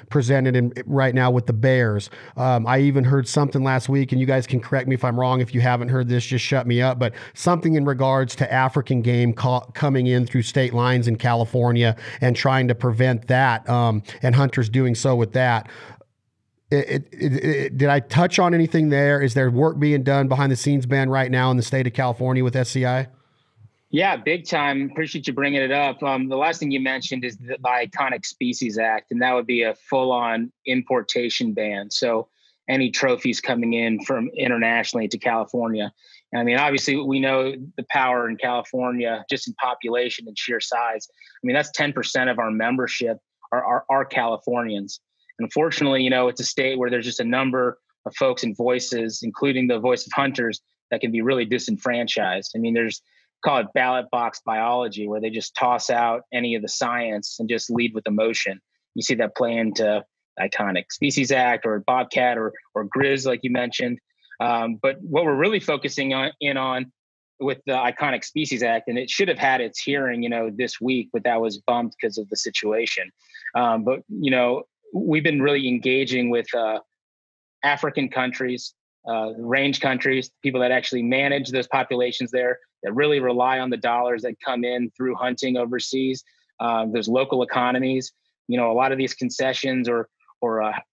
presented right now with the Bears. I even heard something last week, and you guys can correct me if I'm wrong. If you haven't heard this, just shut me up. But something in regards to African game coming in through state lines in California and trying to prevent that, and hunters doing so with that. Did I touch on anything there? Is there work being done behind the scenes, Ben, right now in the state of California with SCI? Yeah, big time. Appreciate you bringing it up. The last thing you mentioned is the Diatonic Species Act, and that would be a full-on importation ban. So any trophies coming in from internationally to California. And I mean, obviously, we know the power in California, just in population and sheer size. I mean, that's 10% of our membership are Californians. Unfortunately, it's a state where there's just a number of folks and voices, including the voice of hunters, that can be really disenfranchised. I mean, call it ballot box biology, where they just toss out any of the science and just lead with emotion. You see that play into Diatonic Species Act or Bobcat or Grizz, like you mentioned. But what we're really focusing on with the Iconic Species Act, and it should have had its hearing, this week, but that was bumped because of the situation. But we've been really engaging with African countries, range countries, people that actually manage those populations there, that really rely on the dollars that come in through hunting overseas. Those local economies, a lot of these concessions or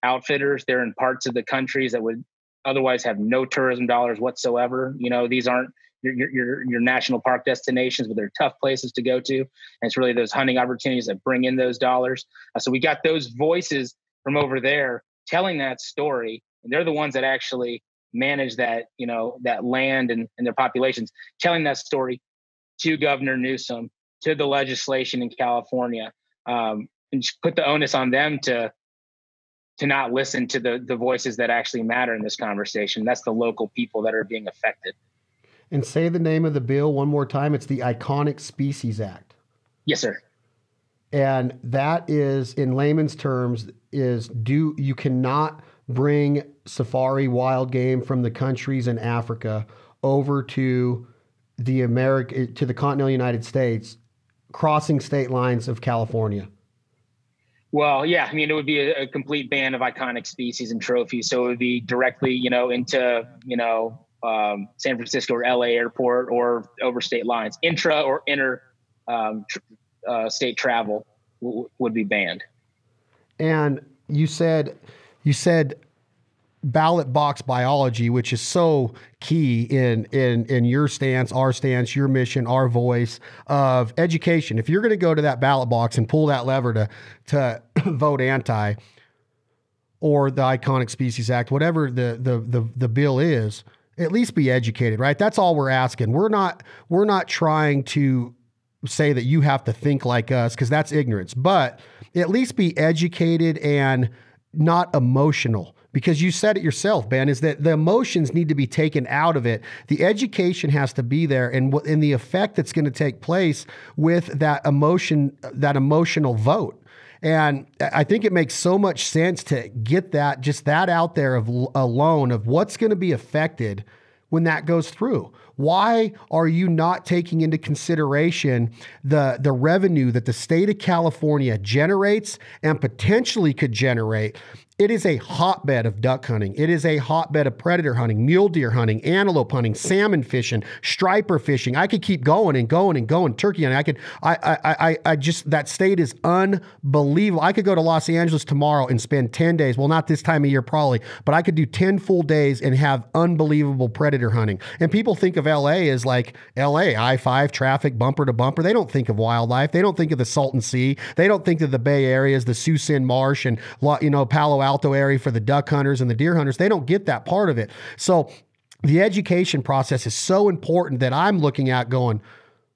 outfitters, they're in parts of the countries that would otherwise have no tourism dollars whatsoever. These aren't your national park destinations, but they're tough places to go to. And it's really those hunting opportunities that bring in those dollars. So we got those voices from over there telling that story. And they're the ones that actually manage that, that land and their populations, telling that story to Governor Newsom, to the legislation in California, and just put the onus on them to not listen to the voices that actually matter in this conversation. That's the local people that are being affected. And say the name of the bill one more time. It's the Iconic Species Act. Yes, sir. And that is, in layman's terms, you cannot bring safari wild game from the countries in Africa over to the continental United States, crossing state lines of California. Well, yeah, I mean, it would be a complete ban of iconic species and trophies. So it would be directly, into, San Francisco or LA airport or over state lines. Intra or inter state travel would be banned. And you said ballot box biology, which is so key in your stance, our stance, your mission, our voice of education. If you're going to go to that ballot box and pull that lever to vote anti or the Iconic Species Act, whatever the bill is, at least be educated, right? That's all we're asking. We're not trying to say that you have to think like us, because that's ignorance, but at least be educated and not emotional. Because you said it yourself, Ben, is that the emotions need to be taken out of it. The education has to be there, and the effect that's going to take place with that emotional vote. And I think it makes so much sense to get that, just that out there alone of what's going to be affected when that goes through. Why are you not taking into consideration the revenue that the state of California generates and potentially could generate? It is a hotbed of duck hunting. It is a hotbed of predator hunting, mule deer hunting, antelope hunting, salmon fishing, striper fishing. I could keep going and going and going. Turkey hunting. I just, that state is unbelievable. I could go to Los Angeles tomorrow and spend 10 days. Well, not this time of year probably, but I could do 10 full days and have unbelievable predator hunting. And people think of LA as like LA, I-5 traffic, bumper to bumper. They don't think of wildlife. They don't think of the Salton Sea. They don't think of the Bay Areas, the Suisun Marsh and, Palo Alto area for the duck hunters and the deer hunters. They don't get that part of it. So the education process is so important that I'm looking at going,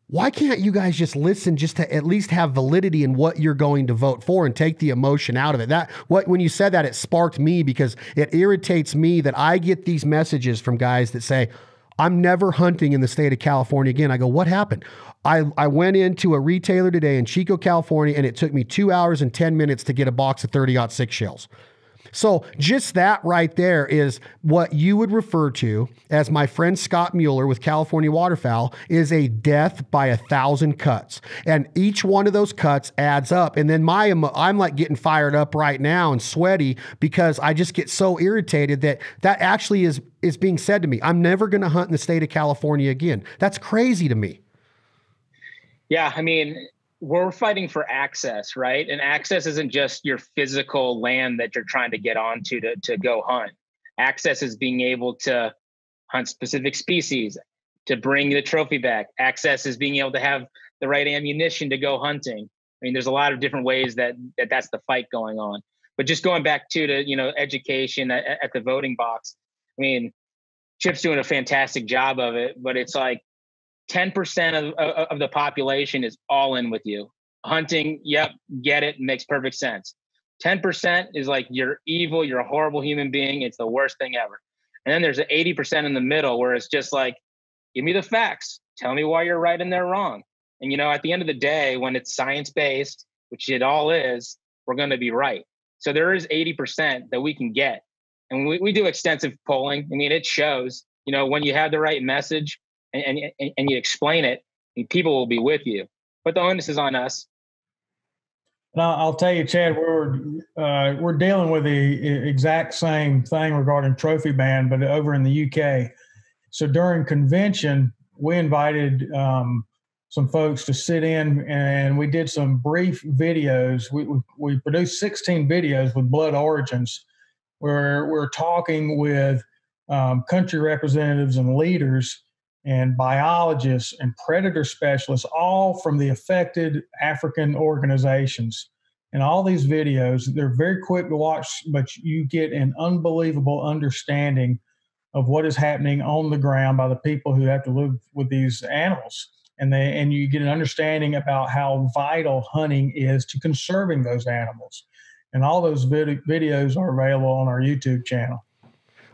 why can't you guys just listen, just to at least have validity in what you're going to vote for and take the emotion out of it? When you said that, it sparked me because it irritates me that I get these messages from guys that say, I'm never hunting in the state of California again. I go, what happened? I went into a retailer today in Chico, California, and it took me 2 hours and 10 minutes to get a box of 30-06 shells. So just that right there is what you would refer to as, my friend Scott Mueller with California Waterfowl, is a death by 1,000 cuts. And each one of those cuts adds up. And then I'm like getting fired up right now and sweaty because I just get so irritated that actually is being said to me. I'm never going to hunt in the state of California again. That's crazy to me. Yeah. I mean, we're fighting for access, right? And access isn't just your physical land that you're trying to get onto to go hunt. Access is being able to hunt specific species, to bring the trophy back. Access is being able to have the right ammunition to go hunting. I mean, there's a lot of different ways that's the fight going on. But just going back to education at the voting box, I mean, Chip's doing a fantastic job of it, but it's like 10% of the population is all in with you. Hunting, yep, get it, makes perfect sense. 10% is like, you're evil, you're a horrible human being, it's the worst thing ever. And then there's an 80% in the middle where it's just like, give me the facts, tell me why you're right and they're wrong. And at the end of the day, when it's science-based, which it all is, we're going to be right. So there is 80% that we can get. And we do extensive polling. I mean, it shows, when you have the right message, and you explain it, people will be with you. But the onus is on us. I'll tell you, Chad, we're dealing with the exact same thing regarding trophy ban, but over in the UK. So during convention, we invited some folks to sit in, and we did some brief videos. We produced 16 videos with Blood Origins, where we're talking with country representatives and leaders and biologists and predator specialists, all from the affected African organizations. And all these videos, they're very quick to watch, but you get an unbelievable understanding of what is happening on the ground by the people who have to live with these animals. And you get an understanding about how vital hunting is to conserving those animals. And all those videos are available on our YouTube channel.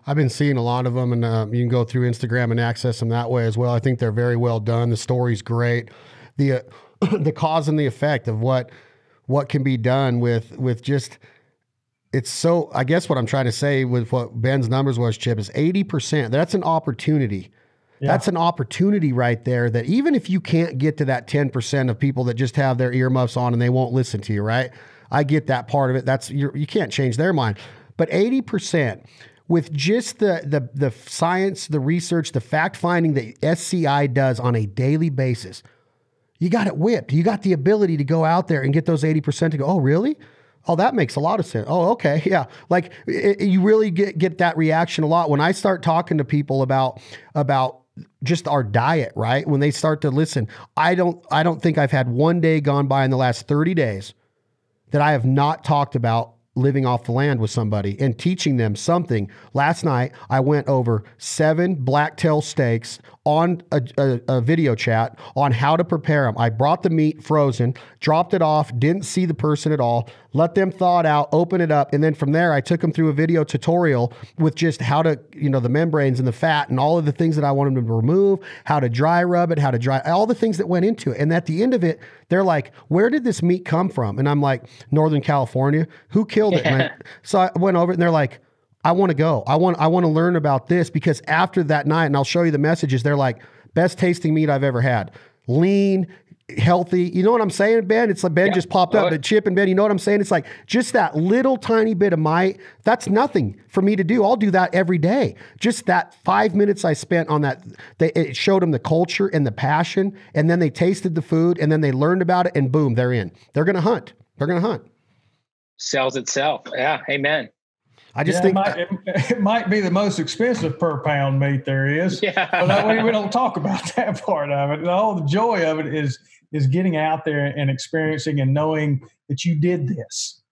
I've been seeing a lot of them, and you can go through Instagram and access them that way as well. I think they're very well done. The story's great. The cause and the effect of what can be done with just, it's so, I guess what I'm trying to say with what Ben's numbers was, Chip, is 80%. That's an opportunity. Yeah. That's an opportunity right there, that even if you can't get to that 10% of people that just have their earmuffs on and they won't listen to you, right? I get that part of it. You can't change their mind. But 80%, with just the science, the research, the fact finding that SCI does on a daily basis, you got it whipped. You got the ability to go out there and get those 80% to go, oh, really? Oh, that makes a lot of sense. Oh, okay. Yeah. Like you really get that reaction a lot. When I start talking to people about just our diet, right? When they start to listen, I don't think I've had one day gone by in the last 30 days that I have not talked about living off the land with somebody and teaching them something. Last night, I went over 7 blacktail steaks on a video chat on how to prepare them. I brought the meat frozen, dropped it off, didn't see the person at all, let them thaw it out, open it up. And then from there, I took them through a video tutorial with just how to, the membranes and the fat and all of the things that I wanted them to remove, how to dry rub it, how to dry, all the things that went into it. And at the end of it, they're like, where did this meat come from? And I'm like, Northern California. Who killed it? So I went over it and they're like, I want to go. I want to learn about this, because after that night, and I'll show you the messages, they're like, best tasting meat I've ever had. Lean, healthy. You know what I'm saying, Ben? It's like Ben just popped up, but Chip and Ben, you know what I'm saying? It's like just that little tiny bit of might. That's nothing for me to do. I'll do that every day. Just that 5 minutes I spent on that. It showed them the culture and the passion, and then they tasted the food, and then they learned about it, and boom, they're in. They're going to hunt. They're going to hunt. Sells itself. Yeah. Amen. I just think it might be the most expensive per pound meat there is. Yeah. But we don't talk about that part of it. All the joy of it is getting out there and experiencing and knowing that you did this.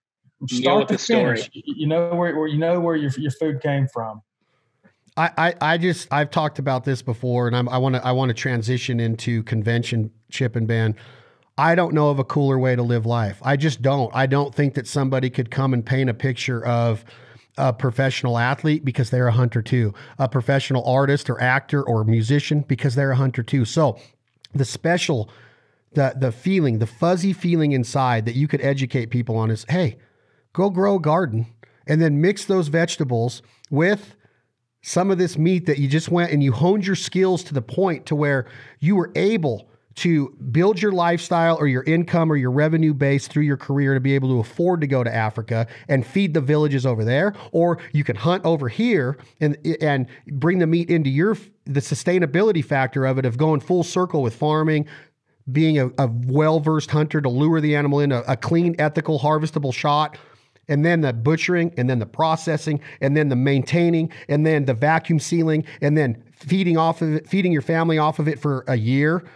Start to finish. Story. You know where your food came from. I've talked about this before, and I want to transition into convention, Chip and Ben. I don't know of a cooler way to live life. I just don't. I don't think that somebody could come and paint a picture of a professional athlete because they're a hunter too, a professional artist or actor or musician because they're a hunter too. So the special, the feeling, the fuzzy feeling inside that you could educate people on is, hey, go grow a garden and then mix those vegetables with some of this meat that you just went and you honed your skills to the point to where you were able to build your lifestyle or your income or your revenue base through your career to be able to afford to go to Africa and feed the villages over there. Or you can hunt over here and bring the meat into the sustainability factor of it, of going full circle with farming, being a well-versed hunter to lure the animal in a clean, ethical, harvestable shot, and then the butchering, and then the processing, and then the maintaining, and then the vacuum sealing, and then feeding your family off of it for a year.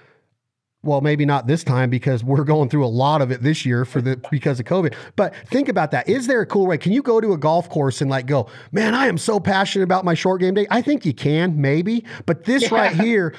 Well, maybe not this time because we're going through a lot of it this year because of COVID. But think about that. Is there a cool way? Can you go to a golf course and go, man, I am so passionate about my short game day? I think you can, maybe. But this right here,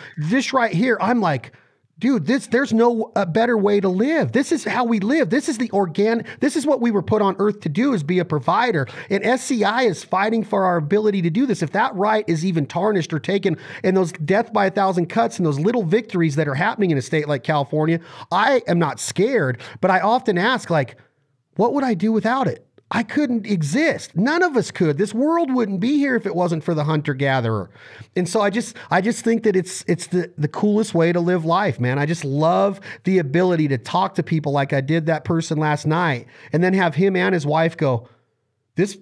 I'm like, dude, there's no better way to live. This is how we live. This is this is what we were put on earth to do, is be a provider. And SCI is fighting for our ability to do this. If that right is even tarnished or taken, and those death by 1,000 cuts and those little victories that are happening in a state like California, I am not scared, but I often ask, what would I do without it? I couldn't exist. None of us could. This world wouldn't be here if it wasn't for the hunter-gatherer. And so I just think that it's the coolest way to live life, man. I just love the ability to talk to people like I did that person last night, and then have him and his wife go, this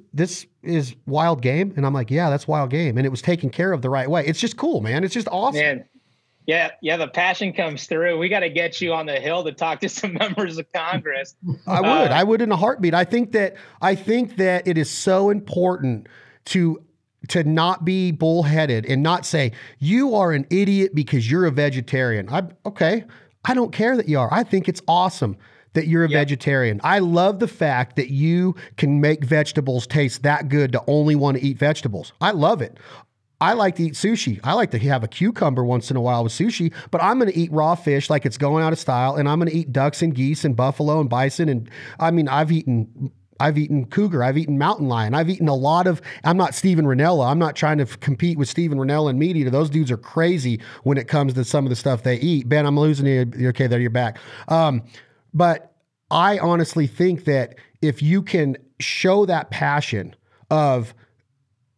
is wild game. And I'm like, yeah, that's wild game. And it was taken care of the right way. It's just cool, man. It's just awesome. Man. Yeah, the passion comes through. We got to get you on the Hill to talk to some members of Congress. I would in a heartbeat. I think that it is so important to not be bullheaded and not say, you are an idiot because you're a vegetarian. I don't care that you are. I think it's awesome that you're a vegetarian. I love the fact that you can make vegetables taste that good to only want to eat vegetables. I love it. I like to eat sushi. I like to have a cucumber once in a while with sushi, but I'm going to eat raw fish like it's going out of style, and I'm going to eat ducks and geese and buffalo and bison. And I mean, I've eaten cougar. I've eaten mountain lion. I've eaten a lot of, I'm not Steven Rinella. I'm not trying to compete with Steven Rinella and meat eater. Those dudes are crazy when it comes to some of the stuff they eat. Ben, I'm losing you. Okay, there, you're back. But I honestly think that if you can show that passion of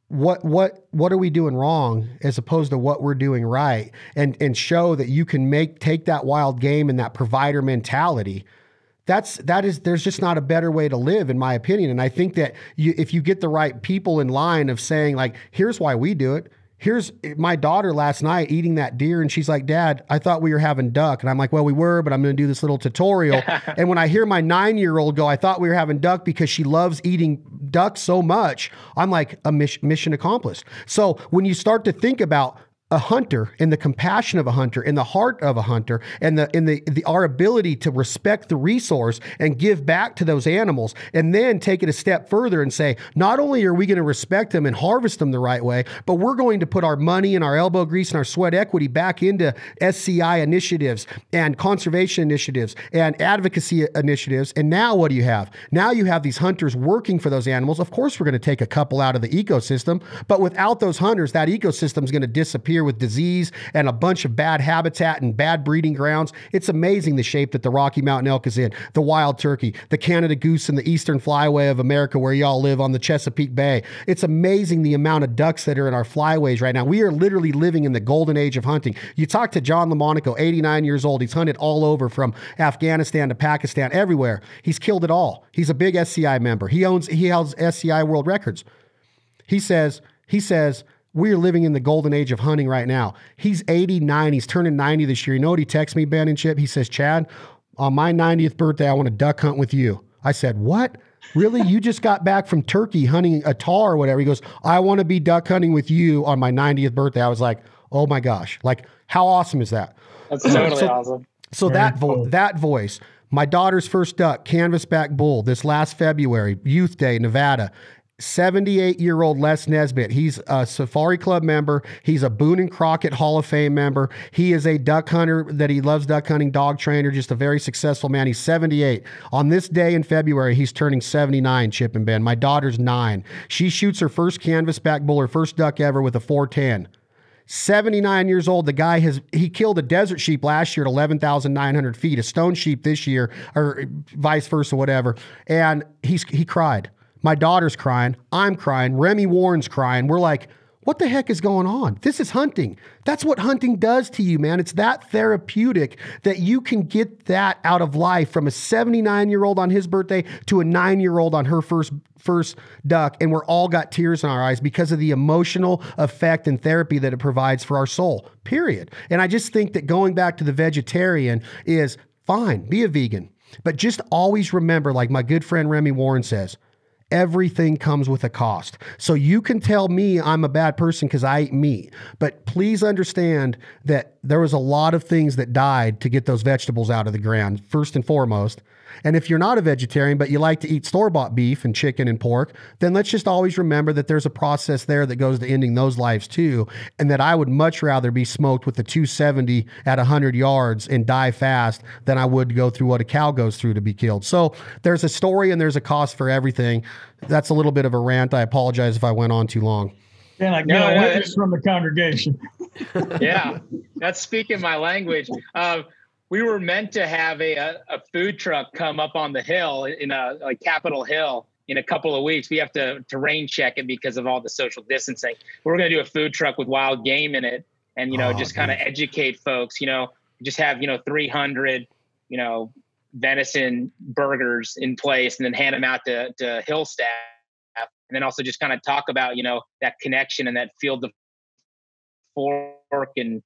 what are we doing wrong as opposed to what we're doing right, and show that you can take that wild game and that provider mentality, there's just not a better way to live, in my opinion. And I think that if you get the right people in line of saying, here's why we do it. Here's my daughter last night eating that deer, and she's like, Dad, I thought we were having duck. And I'm like, well, we were, but I'm going to do this little tutorial. And when I hear my 9-year-old go, I thought we were having duck because she loves eating duck so much, I'm like, a mission accomplished. So when you start to think about a hunter and the compassion of a hunter and the heart of a hunter and our ability to respect the resource and give back to those animals, and then take it a step further and say, not only are we going to respect them and harvest them the right way, but we're going to put our money and our elbow grease and our sweat equity back into SCI initiatives and conservation initiatives and advocacy initiatives. And now what do you have? Now you have these hunters working for those animals. Of course, we're going to take a couple out of the ecosystem, but without those hunters, that ecosystem is going to disappear with disease and a bunch of bad habitat and bad breeding grounds. It's amazing the shape that the Rocky Mountain elk is in, the wild turkey, the Canada goose in the eastern flyway of America where y'all live on the Chesapeake Bay. It's amazing the amount of ducks that are in our flyways right now. We are literally living in the golden age of hunting. You talk to John Lamonaco, 89 years old. He's hunted all over from Afghanistan to Pakistan, everywhere. He's killed it all. He's a big SCI member. He holds SCI world records. He says, we're living in the golden age of hunting right now. He's 89. He's turning 90 this year. You know what he texts me, Ben and Chip? He says, Chad, on my 90th birthday, I want to duck hunt with you. I said, what? Really? You just got back from Turkey hunting a tahr or whatever. He goes, I want to be duck hunting with you on my 90th birthday. I was like, oh my gosh. Like, how awesome is that? That's totally awesome. So that voice, my daughter's first duck, canvasback bull, this last February, Youth Day, Nevada. 78-year-old Les Nesbitt. He's a Safari Club member. He's a Boone and Crockett Hall of Fame member. He is a duck hunter that he loves duck hunting, dog trainer, just a very successful man. He's 78. On this day in February, he's turning 79, Chip and Ben. My daughter's 9. She shoots her first canvasback bull, her first duck ever with a 410. 79 years old. The guy he killed a desert sheep last year at 11,900 feet, a stone sheep this year, or vice versa, whatever. And he cried. My daughter's crying. I'm crying. Remy Warren's crying. We're like, what the heck is going on? This is hunting. That's what hunting does to you, man. It's that therapeutic that you can get that out of life, from a 79-year-old on his birthday to a 9-year-old on her first duck. And we're all got tears in our eyes because of the emotional effect and therapy that it provides for our soul, period. And I just think that going back to the vegetarian is fine. Be a vegan. But just always remember, like my good friend Remy Warren says, everything comes with a cost. So you can tell me I'm a bad person because I ate meat, but please understand that there was a lot of things that died to get those vegetables out of the ground, first and foremost. And if you're not a vegetarian, but you like to eat store-bought beef and chicken and pork, then let's just always remember that there's a process there that goes to ending those lives too. And that I would much rather be smoked with the 270 at 100 yards and die fast than I would go through what a cow goes through to be killed. So there's a story and there's a cost for everything. That's a little bit of a rant. I apologize if I went on too long. And I get a witness from the congregation. Yeah, that's speaking my language. We were meant to have a food truck come up on the hill in like Capitol Hill in a couple of weeks. We have to rain check it because of all the social distancing. We're going to do a food truck with wild game in it, and just kind of educate folks. Just have 300 venison burgers in place, and then hand them out to Hill staff, and then also just kind of talk about that connection and that field of fork and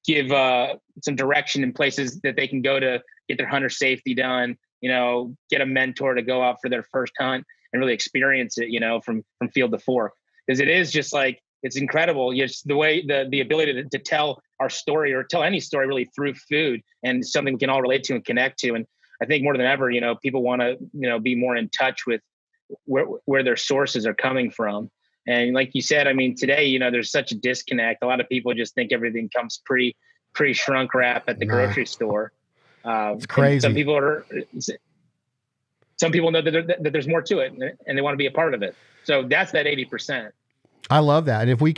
give some direction in places that they can go to get their hunter safety done, get a mentor to go out for their first hunt and really experience it, from field to fork. Because it is just like, it's incredible. Just the way, the ability to tell our story or tell any story really through food, and something we can all relate to and connect to. And I think more than ever, people want to, be more in touch with where their sources are coming from. And like you said, I mean, today, there's such a disconnect. A lot of people just think everything comes pre-shrunk wrap at the grocery store. It's crazy. Some people know that there's more to it, and they want to be a part of it. So that's that 80%. I love that. And if we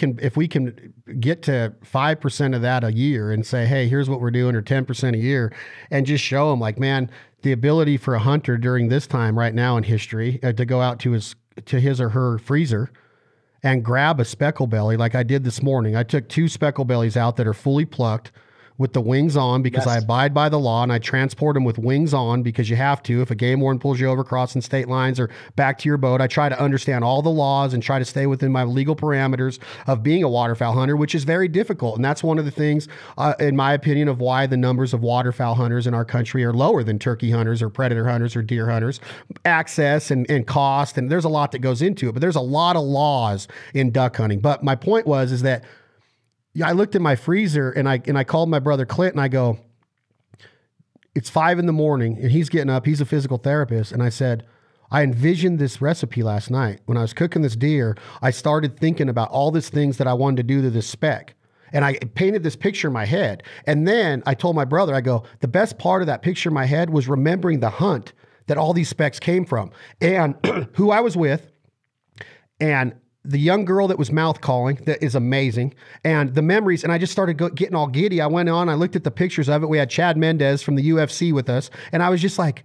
can get to 5% of that a year and say, hey, here's what we're doing, or 10% a year, and just show them, like, man, the ability for a hunter during this time right now in history to go out to his or her freezer and grab a speckle belly like I did this morning. I took 2 speckle bellies out that are fully plucked, with the wings on because I abide by the law, and I transport them with wings on because you have to. If a game warden pulls you over crossing state lines or back to your boat, I try to understand all the laws and try to stay within my legal parameters of being a waterfowl hunter, which is very difficult. And that's one of the things, in my opinion, of why the numbers of waterfowl hunters in our country are lower than turkey hunters or predator hunters or deer hunters. Access and cost, and there's a lot that goes into it, but there's a lot of laws in duck hunting. But my point is that I looked in my freezer and I called my brother Clint and I go, it's 5 a.m. and he's getting up. He's a physical therapist. And I said, I envisioned this recipe last night. When I was cooking this deer, I started thinking about all these things that I wanted to do to this spec. And I painted this picture in my head. And then I told my brother, I go, the best part of that picture in my head was remembering the hunt that all these specs came from and who I was with and the young girl that was mouth calling, that is amazing, and the memories. And I just started getting all giddy. I went on, I looked at the pictures of it. We had Chad Mendez from the UFC with us. And I was just like,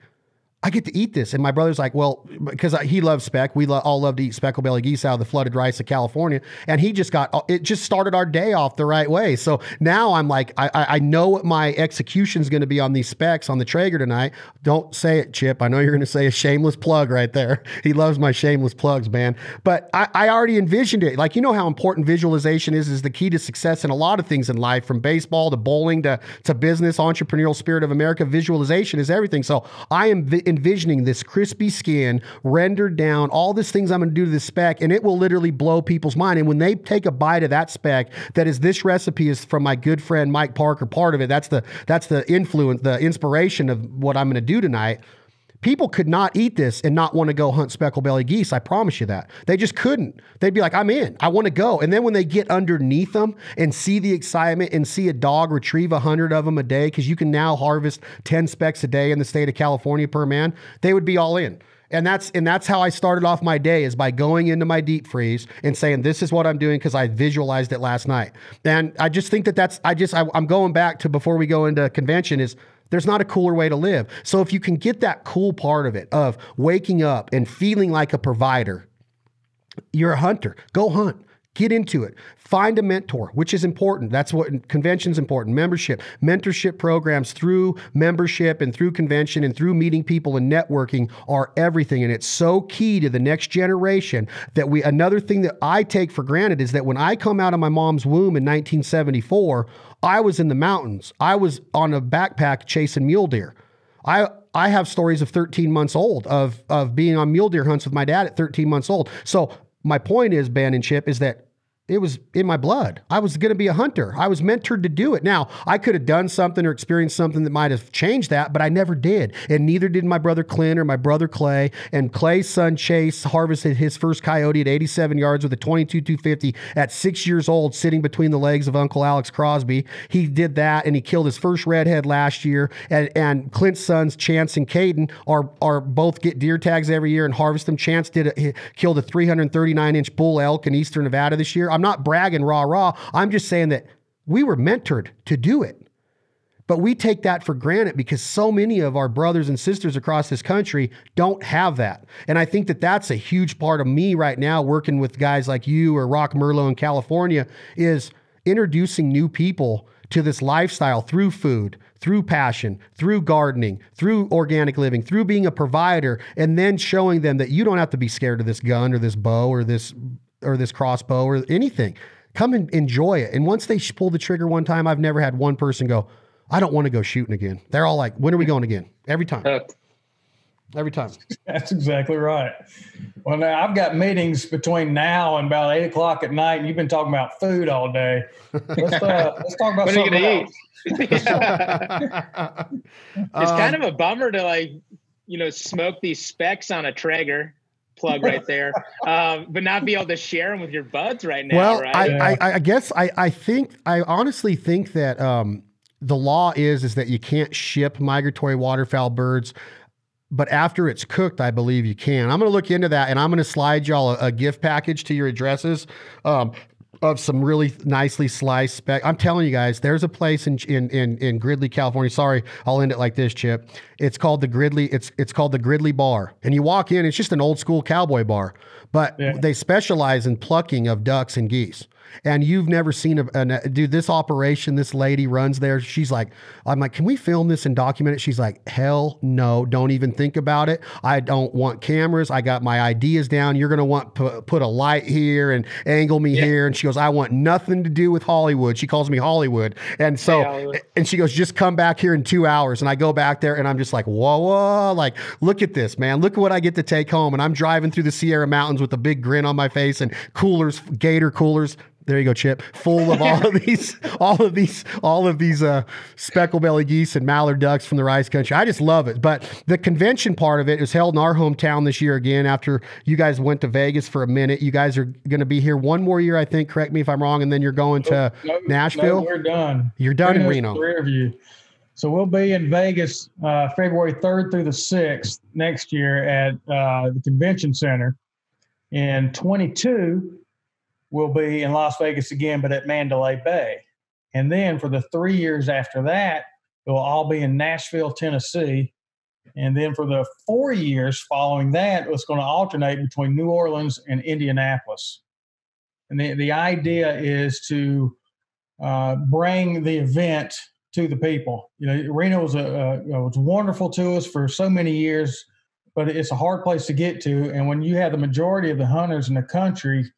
I get to eat this. And my brother's like, well, because he loves speck. We all love to eat speckled belly geese out of the flooded rice of California. And he just it just started our day off the right way. So now I'm like, I know what my execution is going to be on these specs on the Traeger tonight. Don't say it, Chip. I know you're going to say a shameless plug right there. He loves my shameless plugs, man. But I already envisioned it. Like, you know how important visualization is the key to success in a lot of things in life, from baseball to bowling to business, entrepreneurial spirit of America. Visualization is everything. So I am envisioning this crispy skin rendered down, all these things I'm going to do to this spec, and it will literally blow people's mind. And when they take a bite of that spec, that is, this recipe is from my good friend Mike Parker, part of it. That's the influence, the inspiration of what I'm going to do tonight. People could not eat this and not want to go hunt speckled belly geese. I promise you that. They just couldn't. They'd be like, I'm in. I want to go. And then when they get underneath them and see the excitement and see a dog retrieve 100 of them a day, because you can now harvest 10 specs a day in the state of California per man, they would be all in. And that's how I started off my day, is by going into my deep freeze and saying, this is what I'm doing because I visualized it last night. And I just think I'm going back to before we go into convention is, there's not a cooler way to live. So if you can get that cool part of it, of waking up and feeling like a provider, you're a hunter. Go hunt. Get into it. Find a mentor, which is important. That's what convention's important. Membership, mentorship programs through membership and through convention and through meeting people and networking are everything. And it's so key to the next generation that another thing that I take for granted is that when I come out of my mom's womb in 1974, I was in the mountains. I was on a backpack chasing mule deer. I have stories of 13 months old of being on mule deer hunts with my dad at 13 months old. So my point is, Ben and Chip, is that it was in my blood. I was going to be a hunter. I was mentored to do it. Now, I could have done something or experienced something that might have changed that, but I never did. And neither did my brother Clint or my brother Clay. And Clay's son Chase harvested his first coyote at 87 yards with a 22-250 at 6 years old, sitting between the legs of Uncle Alex Crosby. He did that, and he killed his first redhead last year. And Clint's sons, Chance and Caden, are both get deer tags every year and harvest them. Chance killed a 339-inch bull elk in eastern Nevada this year. I'm not bragging rah. I'm just saying that we were mentored to do it. But we take that for granted because so many of our brothers and sisters across this country don't have that. And I think that that's a huge part of me right now, working with guys like you or Rock Merlot in California, is introducing new people to this lifestyle through food, through passion, through gardening, through organic living, through being a provider, and then showing them that you don't have to be scared of this gun or this bow or this crossbow or anything. Come and enjoy it. And once they pull the trigger one time, I've never had one person go, I don't want to go shooting again. They're all like, when are we going again? Every time. Every time. That's exactly right. Well, now I've got meetings between now and about 8:00 at night, and you've been talking about food all day. Let's talk about something else. It's kind of a bummer to smoke these specs on a Traeger. Plug right there, but not be able to share them with your buds right now. Well, right? I guess I honestly think that the law is that you can't ship migratory waterfowl birds, but after it's cooked, I believe you can. I'm going to look into that, and I'm going to slide y'all a gift package to your addresses of some really nicely sliced spec. I'm telling you guys, there's a place in Gridley, California. Sorry, I'll end it like this, Chip. It's called the Gridley. It's called the Gridley Bar, and you walk in. It's just an old school cowboy bar, but they specialize in plucking of ducks and geese. And you've never seen dude, this operation, this lady runs there. She's like, I'm like, can we film this and document it? She's like, hell no, don't even think about it. I don't want cameras. I got my ideas down. You're going to want to put a light here and angle me here. And she goes, I want nothing to do with Hollywood. She calls me Hollywood. And so, and she goes, just come back here in 2 hours. And I go back there and I'm just like, whoa, like, look at this, man. Look at what I get to take home. And I'm driving through the Sierra Mountains with a big grin on my face and coolers, gator coolers. There you go, Chip. Full of all of these speckled belly geese and mallard ducks from the rice country. I just love it. But the convention part of it is held in our hometown this year again. After you guys went to Vegas for a minute, you guys are going to be here one more year, I think. Correct me if I'm wrong. And then you're going to Nashville. No, we're done. You're done in Reno. Three of you. So we'll be in Vegas February 3rd through the 6th next year at the convention center. In 22. We'll be in Las Vegas again, but at Mandalay Bay. And then for the 3 years after that, it'll all be in Nashville, Tennessee. And then for the 4 years following that, it's going to alternate between New Orleans and Indianapolis. And the idea is to bring the event to the people. You know, Reno was wonderful to us for so many years, but it's a hard place to get to. And when you have the majority of the hunters in the country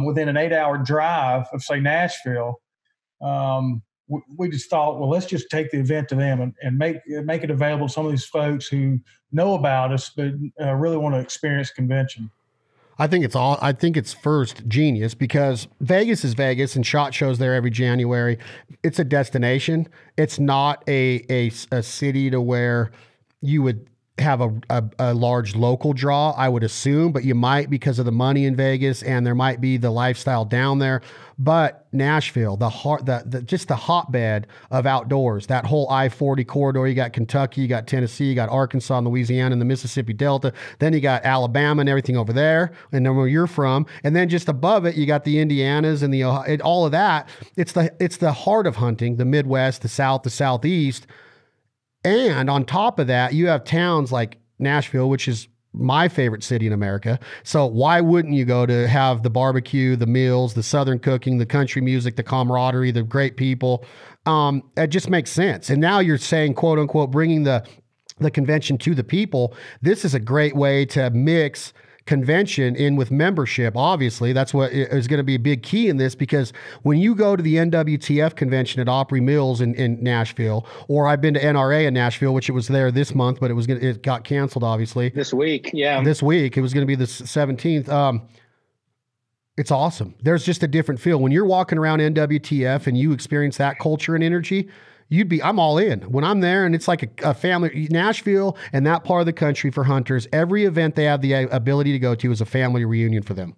within an 8-hour drive of, say, Nashville, we just thought, well, let's just take the event to them and make it available to some of these folks who know about us but really want to experience convention. I think it's first genius because Vegas is Vegas and SHOT Show's there every January. It's a destination. It's not a city to where you would have a large local draw, I would assume, but you might because of the money in Vegas and there might be the lifestyle down there. But Nashville, just the hotbed of outdoors, that whole I-40 corridor, you got Kentucky, you got Tennessee, you got Arkansas and Louisiana and the Mississippi Delta. Then you got Alabama and everything over there. And then where you're from. And then just above it, you got the Indianas and all of that. It's the heart of hunting, the Midwest, the South, the Southeast. And on top of that, you have towns like Nashville, which is my favorite city in America. So why wouldn't you go to have the barbecue, the meals, the Southern cooking, the country music, the camaraderie, the great people? It just makes sense. And now you're saying, quote unquote, bringing the convention to the people. This is a great way to mix convention in with membership. Obviously, that's what is going to be a big key in this, because when you go to the NWTF convention at Opry Mills in Nashville, or I've been to NRA in Nashville, which it was there this month, but it got canceled, obviously. This week, yeah. This week. It was going to be the 17th. It's awesome. There's just a different feel. When you're walking around NWTF and you experience that culture and energy, I'm all in. When I'm there and it's like a family, Nashville and that part of the country for hunters, every event they have the ability to go to is a family reunion for them.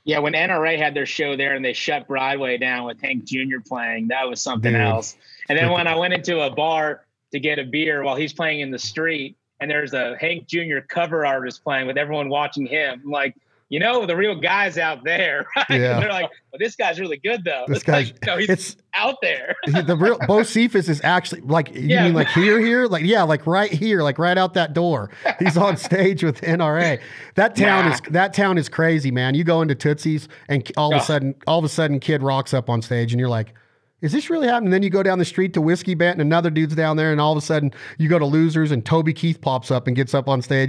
Yeah, when NRA had their show there and they shut Broadway down with Hank Jr. playing, that was something else. And then when I went into a bar to get a beer while he's playing in the street and there's a Hank Jr. cover artist playing with everyone watching him, I'm like, you know, the real guy's out there, right? Yeah. And they're like, well, this guy's really good, though. This guy's, like, no, he's out there. The real Bo Cephas is actually like, you mean like here? Like, yeah, like right here, like right out that door. He's on stage with NRA. That town is crazy, man. You go into Tootsie's and all of a sudden Kid Rock's up on stage and you're like, is this really happening? And then you go down the street to Whiskey Bent and another dude's down there, and all of a sudden you go to Losers and Toby Keith pops up and gets up on stage.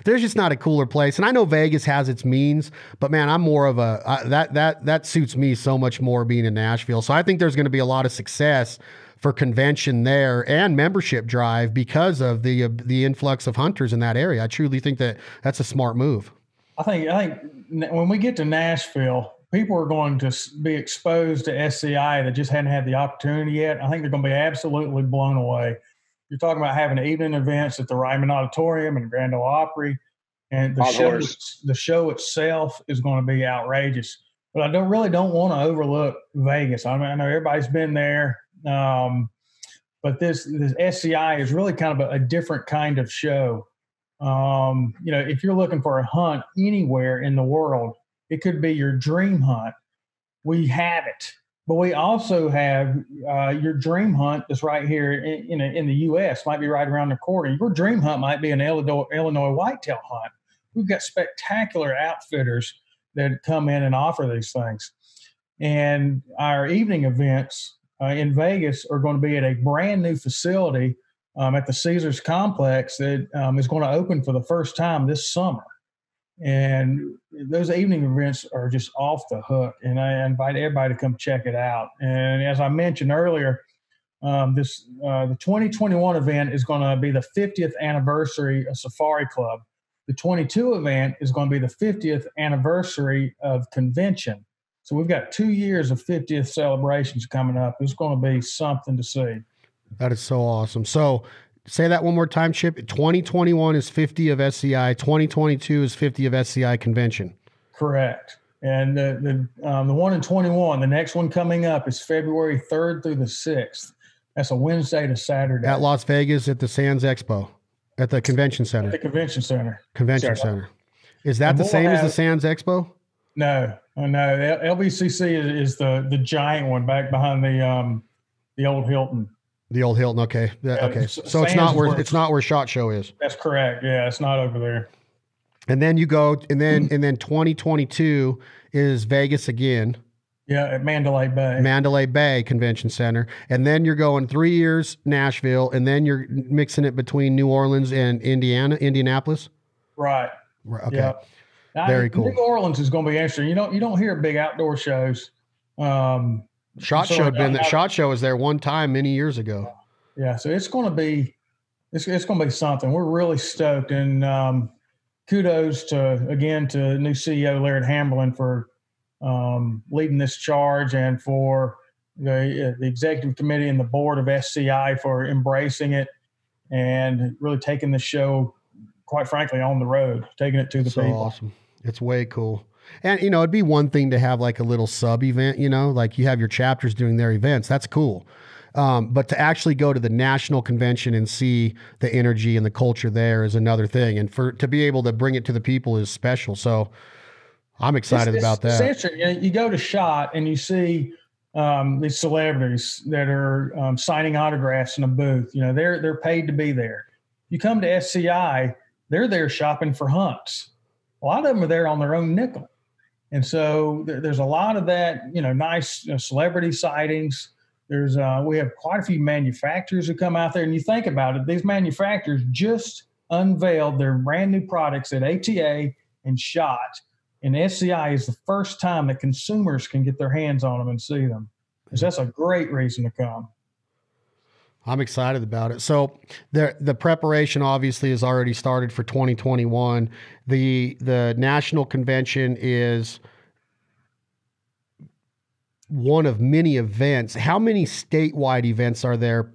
There's just not a cooler place. And I know Vegas has its means, but man, I'm more of that suits me so much more being in Nashville. So I think there's going to be a lot of success for convention there and membership drive because of the influx of hunters in that area. I truly think that's a smart move. I think when we get to Nashville, people are going to be exposed to SCI that just hadn't had the opportunity yet. I think they're going to be absolutely blown away. You're talking about having evening events at the Ryman Auditorium and Grand Ole Opry, and the show itself is going to be outrageous. But I don't want to overlook Vegas. I know everybody's been there, but this SCI is really kind of a different kind of show. If you're looking for a hunt anywhere in the world, it could be your dream hunt. We have it, but we also have your dream hunt that's right here in the U.S. Might be right around the corner. Your dream hunt might be an Illinois whitetail hunt. We've got spectacular outfitters that come in and offer these things. And our evening events in Vegas are going to be at a brand new facility at the Caesars Complex that is going to open for the first time this summer. And those evening events are just off the hook. And I invite everybody to come check it out. And as I mentioned earlier, the 2021 event is going to be the 50th anniversary of Safari Club. The 22 event is going to be the 50th anniversary of convention. So we've got 2 years of 50th celebrations coming up. It's going to be something to see. That is so awesome. So say that one more time, Chip. 2021 is 50 of SCI. 2022 is 50 of SCI convention. Correct. And the one in 21, the next one coming up is February 3rd through the 6th. That's a Wednesday to Saturday. At Las Vegas at the Sands Expo, at the convention center. At the convention center. Convention center. Is that the same as the Sands Expo? No. LVCC is the giant one back behind the old Hilton. The old Hilton. Okay. Okay. So it's not where SHOT Show is. That's correct. Yeah, it's not over there. And then you go, and then 2022 is Vegas again. Yeah, at Mandalay Bay. Mandalay Bay Convention Center. And then you're going 3 years Nashville, and then you're mixing it between New Orleans and Indianapolis. Right. Okay. Yeah. Very cool. New Orleans is going to be interesting. You don't hear big outdoor shows. SHOT Show was there one time many years ago. Yeah, so it's going to be something. We're really stoked, and kudos to new CEO Laird Hamblin for leading this charge, and for the executive committee and the board of SCI for embracing it and really taking the show, quite frankly, on the road, taking it to the people. Awesome. It's way cool. And, it'd be one thing to have like a little sub event, like you have your chapters doing their events. That's cool. But to actually go to the national convention and see the energy and the culture there is another thing. And to be able to bring it to the people is special. So I'm excited about that. Essentially, you go to SHOT and you see these celebrities that are signing autographs in a booth. They're paid to be there. You come to SCI, they're there shopping for hunts. A lot of them are there on their own nickel. And so there's a lot of that, nice celebrity sightings. We have quite a few manufacturers who come out there, and you think about it, these manufacturers just unveiled their brand new products at ATA and SHOT. And SCI is the first time that consumers can get their hands on them and see them. So that's a great reason to come. I'm excited about it. So the preparation obviously has already started for 2021. The national convention is one of many events. How many statewide events are there?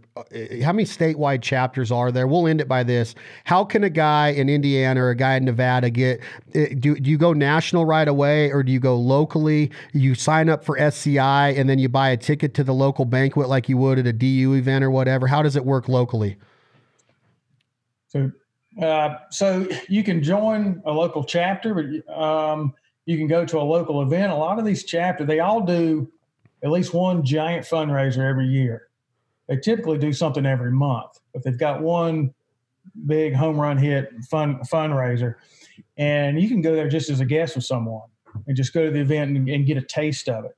How many statewide chapters are there? We'll end it by this. How can a guy in Indiana or a guy in Nevada do you go national right away, or do you go locally? You sign up for SCI and then you buy a ticket to the local banquet like you would at a DU event or whatever? How does it work locally? So you can join a local chapter, but you can go to a local event. A lot of these chapters, they all do at least one giant fundraiser every year. They typically do something every month, but they've got one big home run hit fundraiser. And you can go there just as a guest with someone and just go to the event and get a taste of it.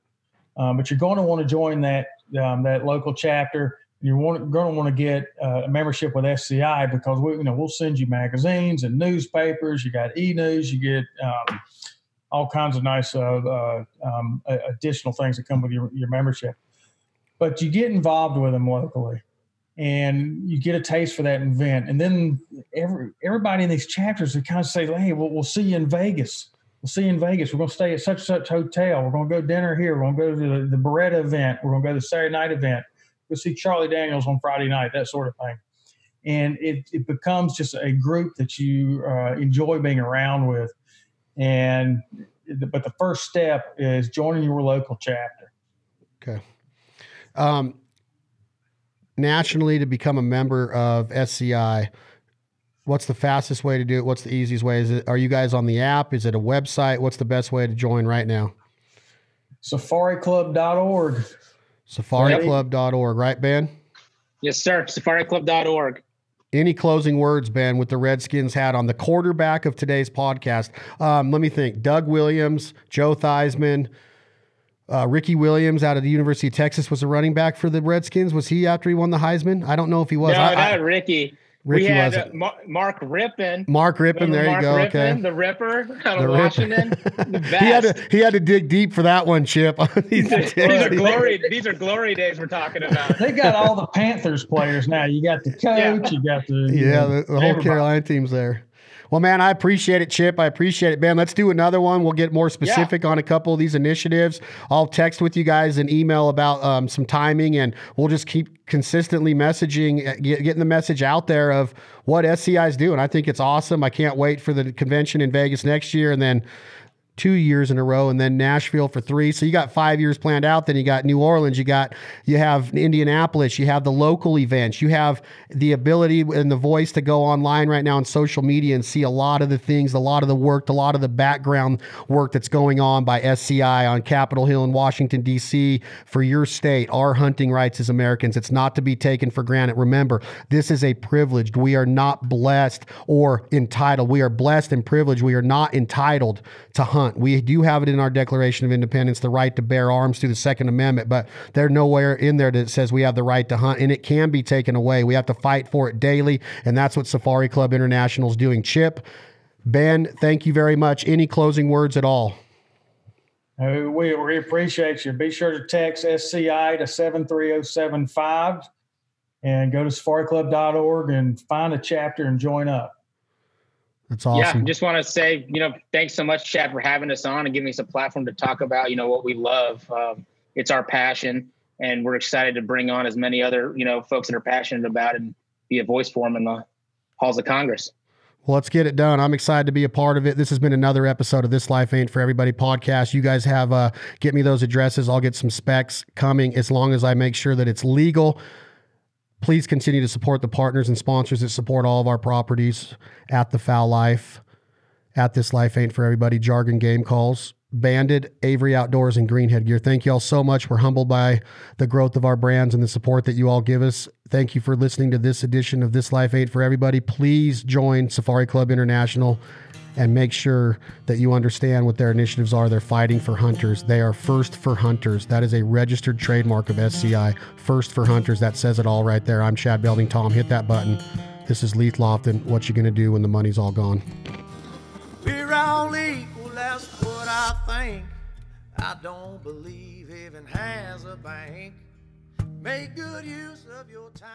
But you're going to want to join that local chapter. You're going to want to get a membership with SCI, because we'll send you magazines and newspapers. You got e-news. You get all kinds of nice additional things that come with your membership. But you get involved with them locally, and you get a taste for that event. And then everybody in these chapters, they kind of say, hey, we'll see you in Vegas. We'll see you in Vegas. We're going to stay at such and such hotel. We're going to go dinner here. We're going to go to the Beretta event. We're going to go to the Saturday night event. We'll see Charlie Daniels on Friday night, that sort of thing. And it becomes just a group that you enjoy being around with. But the first step is joining your local chapter. Okay. Nationally, to become a member of SCI, what's the fastest way to do it? What's the easiest way? Are you guys on the app? Is it a website? What's the best way to join right now? SafariClub.org. SafariClub.org, right, Ben? Yes, sir. SafariClub.org. Any closing words, Ben, with the Redskins hat on, the quarterback of today's podcast? Let me think. Doug Williams, Joe Theismann, Ricky Williams out of the University of Texas was a running back for the Redskins. Was he after he won the Heisman? I don't know if he was. No, not Ricky. Ricky we had wasn't. Mark Rippon. Mark Rippon, there you go. Rippon, okay. The Ripper out of Washington. The best. He had to dig deep for that one, Chip. These are glory days we're talking about. They got all the Panthers players now. You got the coach, you got the whole Carolina team's there. Well, man, I appreciate it, Chip. I appreciate it, Ben. Let's do another one. We'll get more specific on a couple of these initiatives. I'll text with you guys an email about some timing, and we'll just keep consistently messaging, getting the message out there of what SCI is doing. I think it's awesome. I can't wait for the convention in Vegas next year, and then 2 years in a row, and then Nashville for 3. So you got 5 years planned out. Then you got New Orleans, you have Indianapolis, you have the local events, you have the ability and the voice to go online right now on social media and see a lot of the things, a lot of the work, a lot of the background work that's going on by SCI on Capitol Hill in Washington, D.C. for your state, our hunting rights as Americans. It's not to be taken for granted. Remember, this is a privilege. We are not blessed or entitled. We are blessed and privileged. We are not entitled to hunt. We do have it in our Declaration of Independence, the right to bear arms through the Second Amendment, but there's nowhere in there that says we have the right to hunt, and it can be taken away. We have to fight for it daily, and that's what Safari Club International is doing. Chip, Ben, thank you very much. Any closing words at all? We appreciate you. Be sure to text SCI to 73075 and go to safariclub.org and find a chapter and join up. That's awesome. Yeah, just want to say, thanks so much, Chad, for having us on and giving us a platform to talk about, what we love. It's our passion, and we're excited to bring on as many other, folks that are passionate about it and be a voice for them in the halls of Congress. Well, let's get it done. I'm excited to be a part of it. This has been another episode of This Life Ain't For Everybody podcast. You guys have, get me those addresses. I'll get some specs coming as long as I make sure that it's legal. Please continue to support the partners and sponsors that support all of our properties at The Foul Life, at This Life Ain't For Everybody, Jargon Game Calls, Banded, Avery Outdoors, and Green Headgear. Thank you all so much. We're humbled by the growth of our brands and the support that you all give us. Thank you for listening to this edition of This Life Ain't For Everybody. Please join Safari Club International and make sure that you understand what their initiatives are. They're fighting for hunters. They are first for hunters. That is a registered trademark of SCI. First for hunters. That says it all right there. I'm Chad Belding. Tom, hit that button. This is Leith Lofton. What you gonna do when the money's all gone? We're all equal, that's what I think. I don't believe heaven has a bank. Make good use of your time.